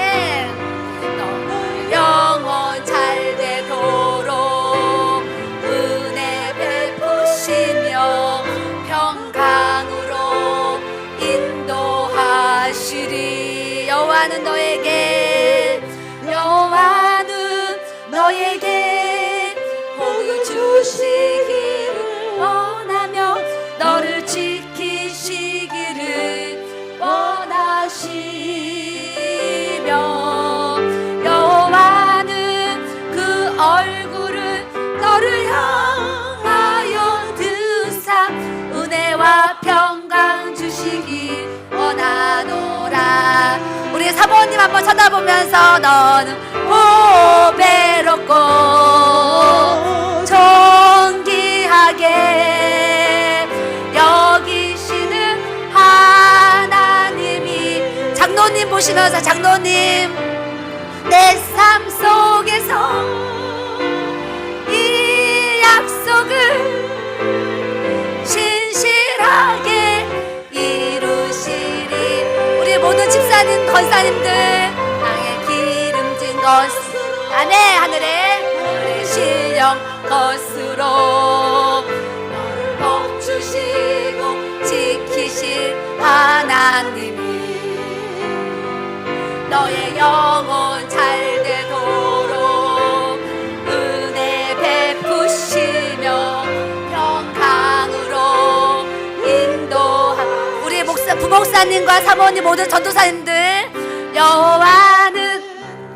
너를 영원 잘 되도록 은혜 베푸시며 평강으로 인도하시리. 여호와는 너에게 복을 주시기를 원하며 너를 지키시기를 원하시며 여호와는 그 얼굴을 너를 향하여 드사 은혜와 평강 주시기 원하노라. 우리 사모님 한번 쳐다보면서 너는 보배롭고 존귀하게 여기시는 하나님이. 장로님 보시면서 장로님 내 삶 속에서 이 약속을 신실하게 이루시리. 우리 모든 집사님 권사님들 땅에 기름진 것으로 아멘 하늘에 신령 것으로 너를 복주시고 지키실 하나님이 너의 영혼 잘 되도록 은혜 베푸시며 평강으로 인도하. 우리 부목사님과 사모님 모든 전도사님들 여호와는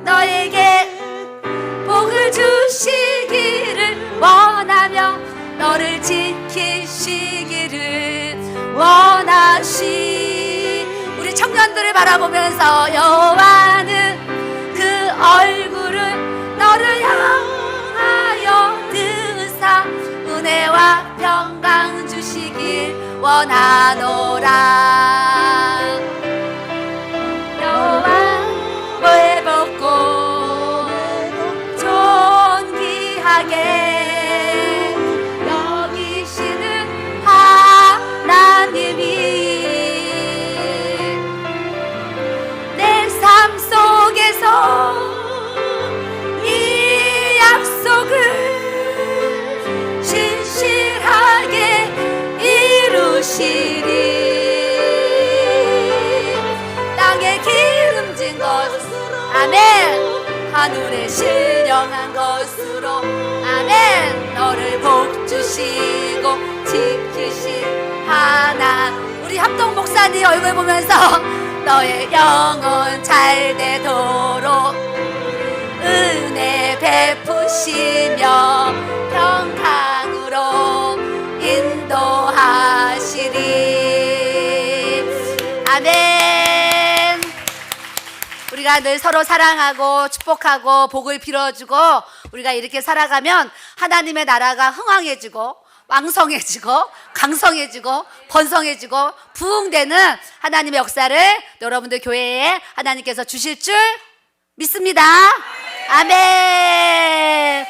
너에게 복을 주시기를 원하며 너를 지키시기를 원하시. 우리 청년들을 바라보면서 여호와는 그 얼굴을 너를 향하여 드사 은혜와 평강 주시길 원하노라. 여호와 보배롭고 존귀하게 여기시는 하나님이 내 삶 속에서 이 약속을 신실하게 이루시리. 땅에 기름진 것으로 아멘 하늘에 신령한 것으로 아멘 너를 복주시고 지키실 하나. 우리 합동 목사님 얼굴 보면서 너의 영혼 잘 되도록 은혜 베푸시며 평강으로 인도하시리. 아멘. 우리가 늘 서로 사랑하고 축복하고 복을 빌어주고 우리가 이렇게 살아가면 하나님의 나라가 흥왕해지고 왕성해지고 강성해지고 번성해지고 부흥되는 하나님의 역사를 여러분들 교회에 하나님께서 주실 줄 믿습니다. 아멘.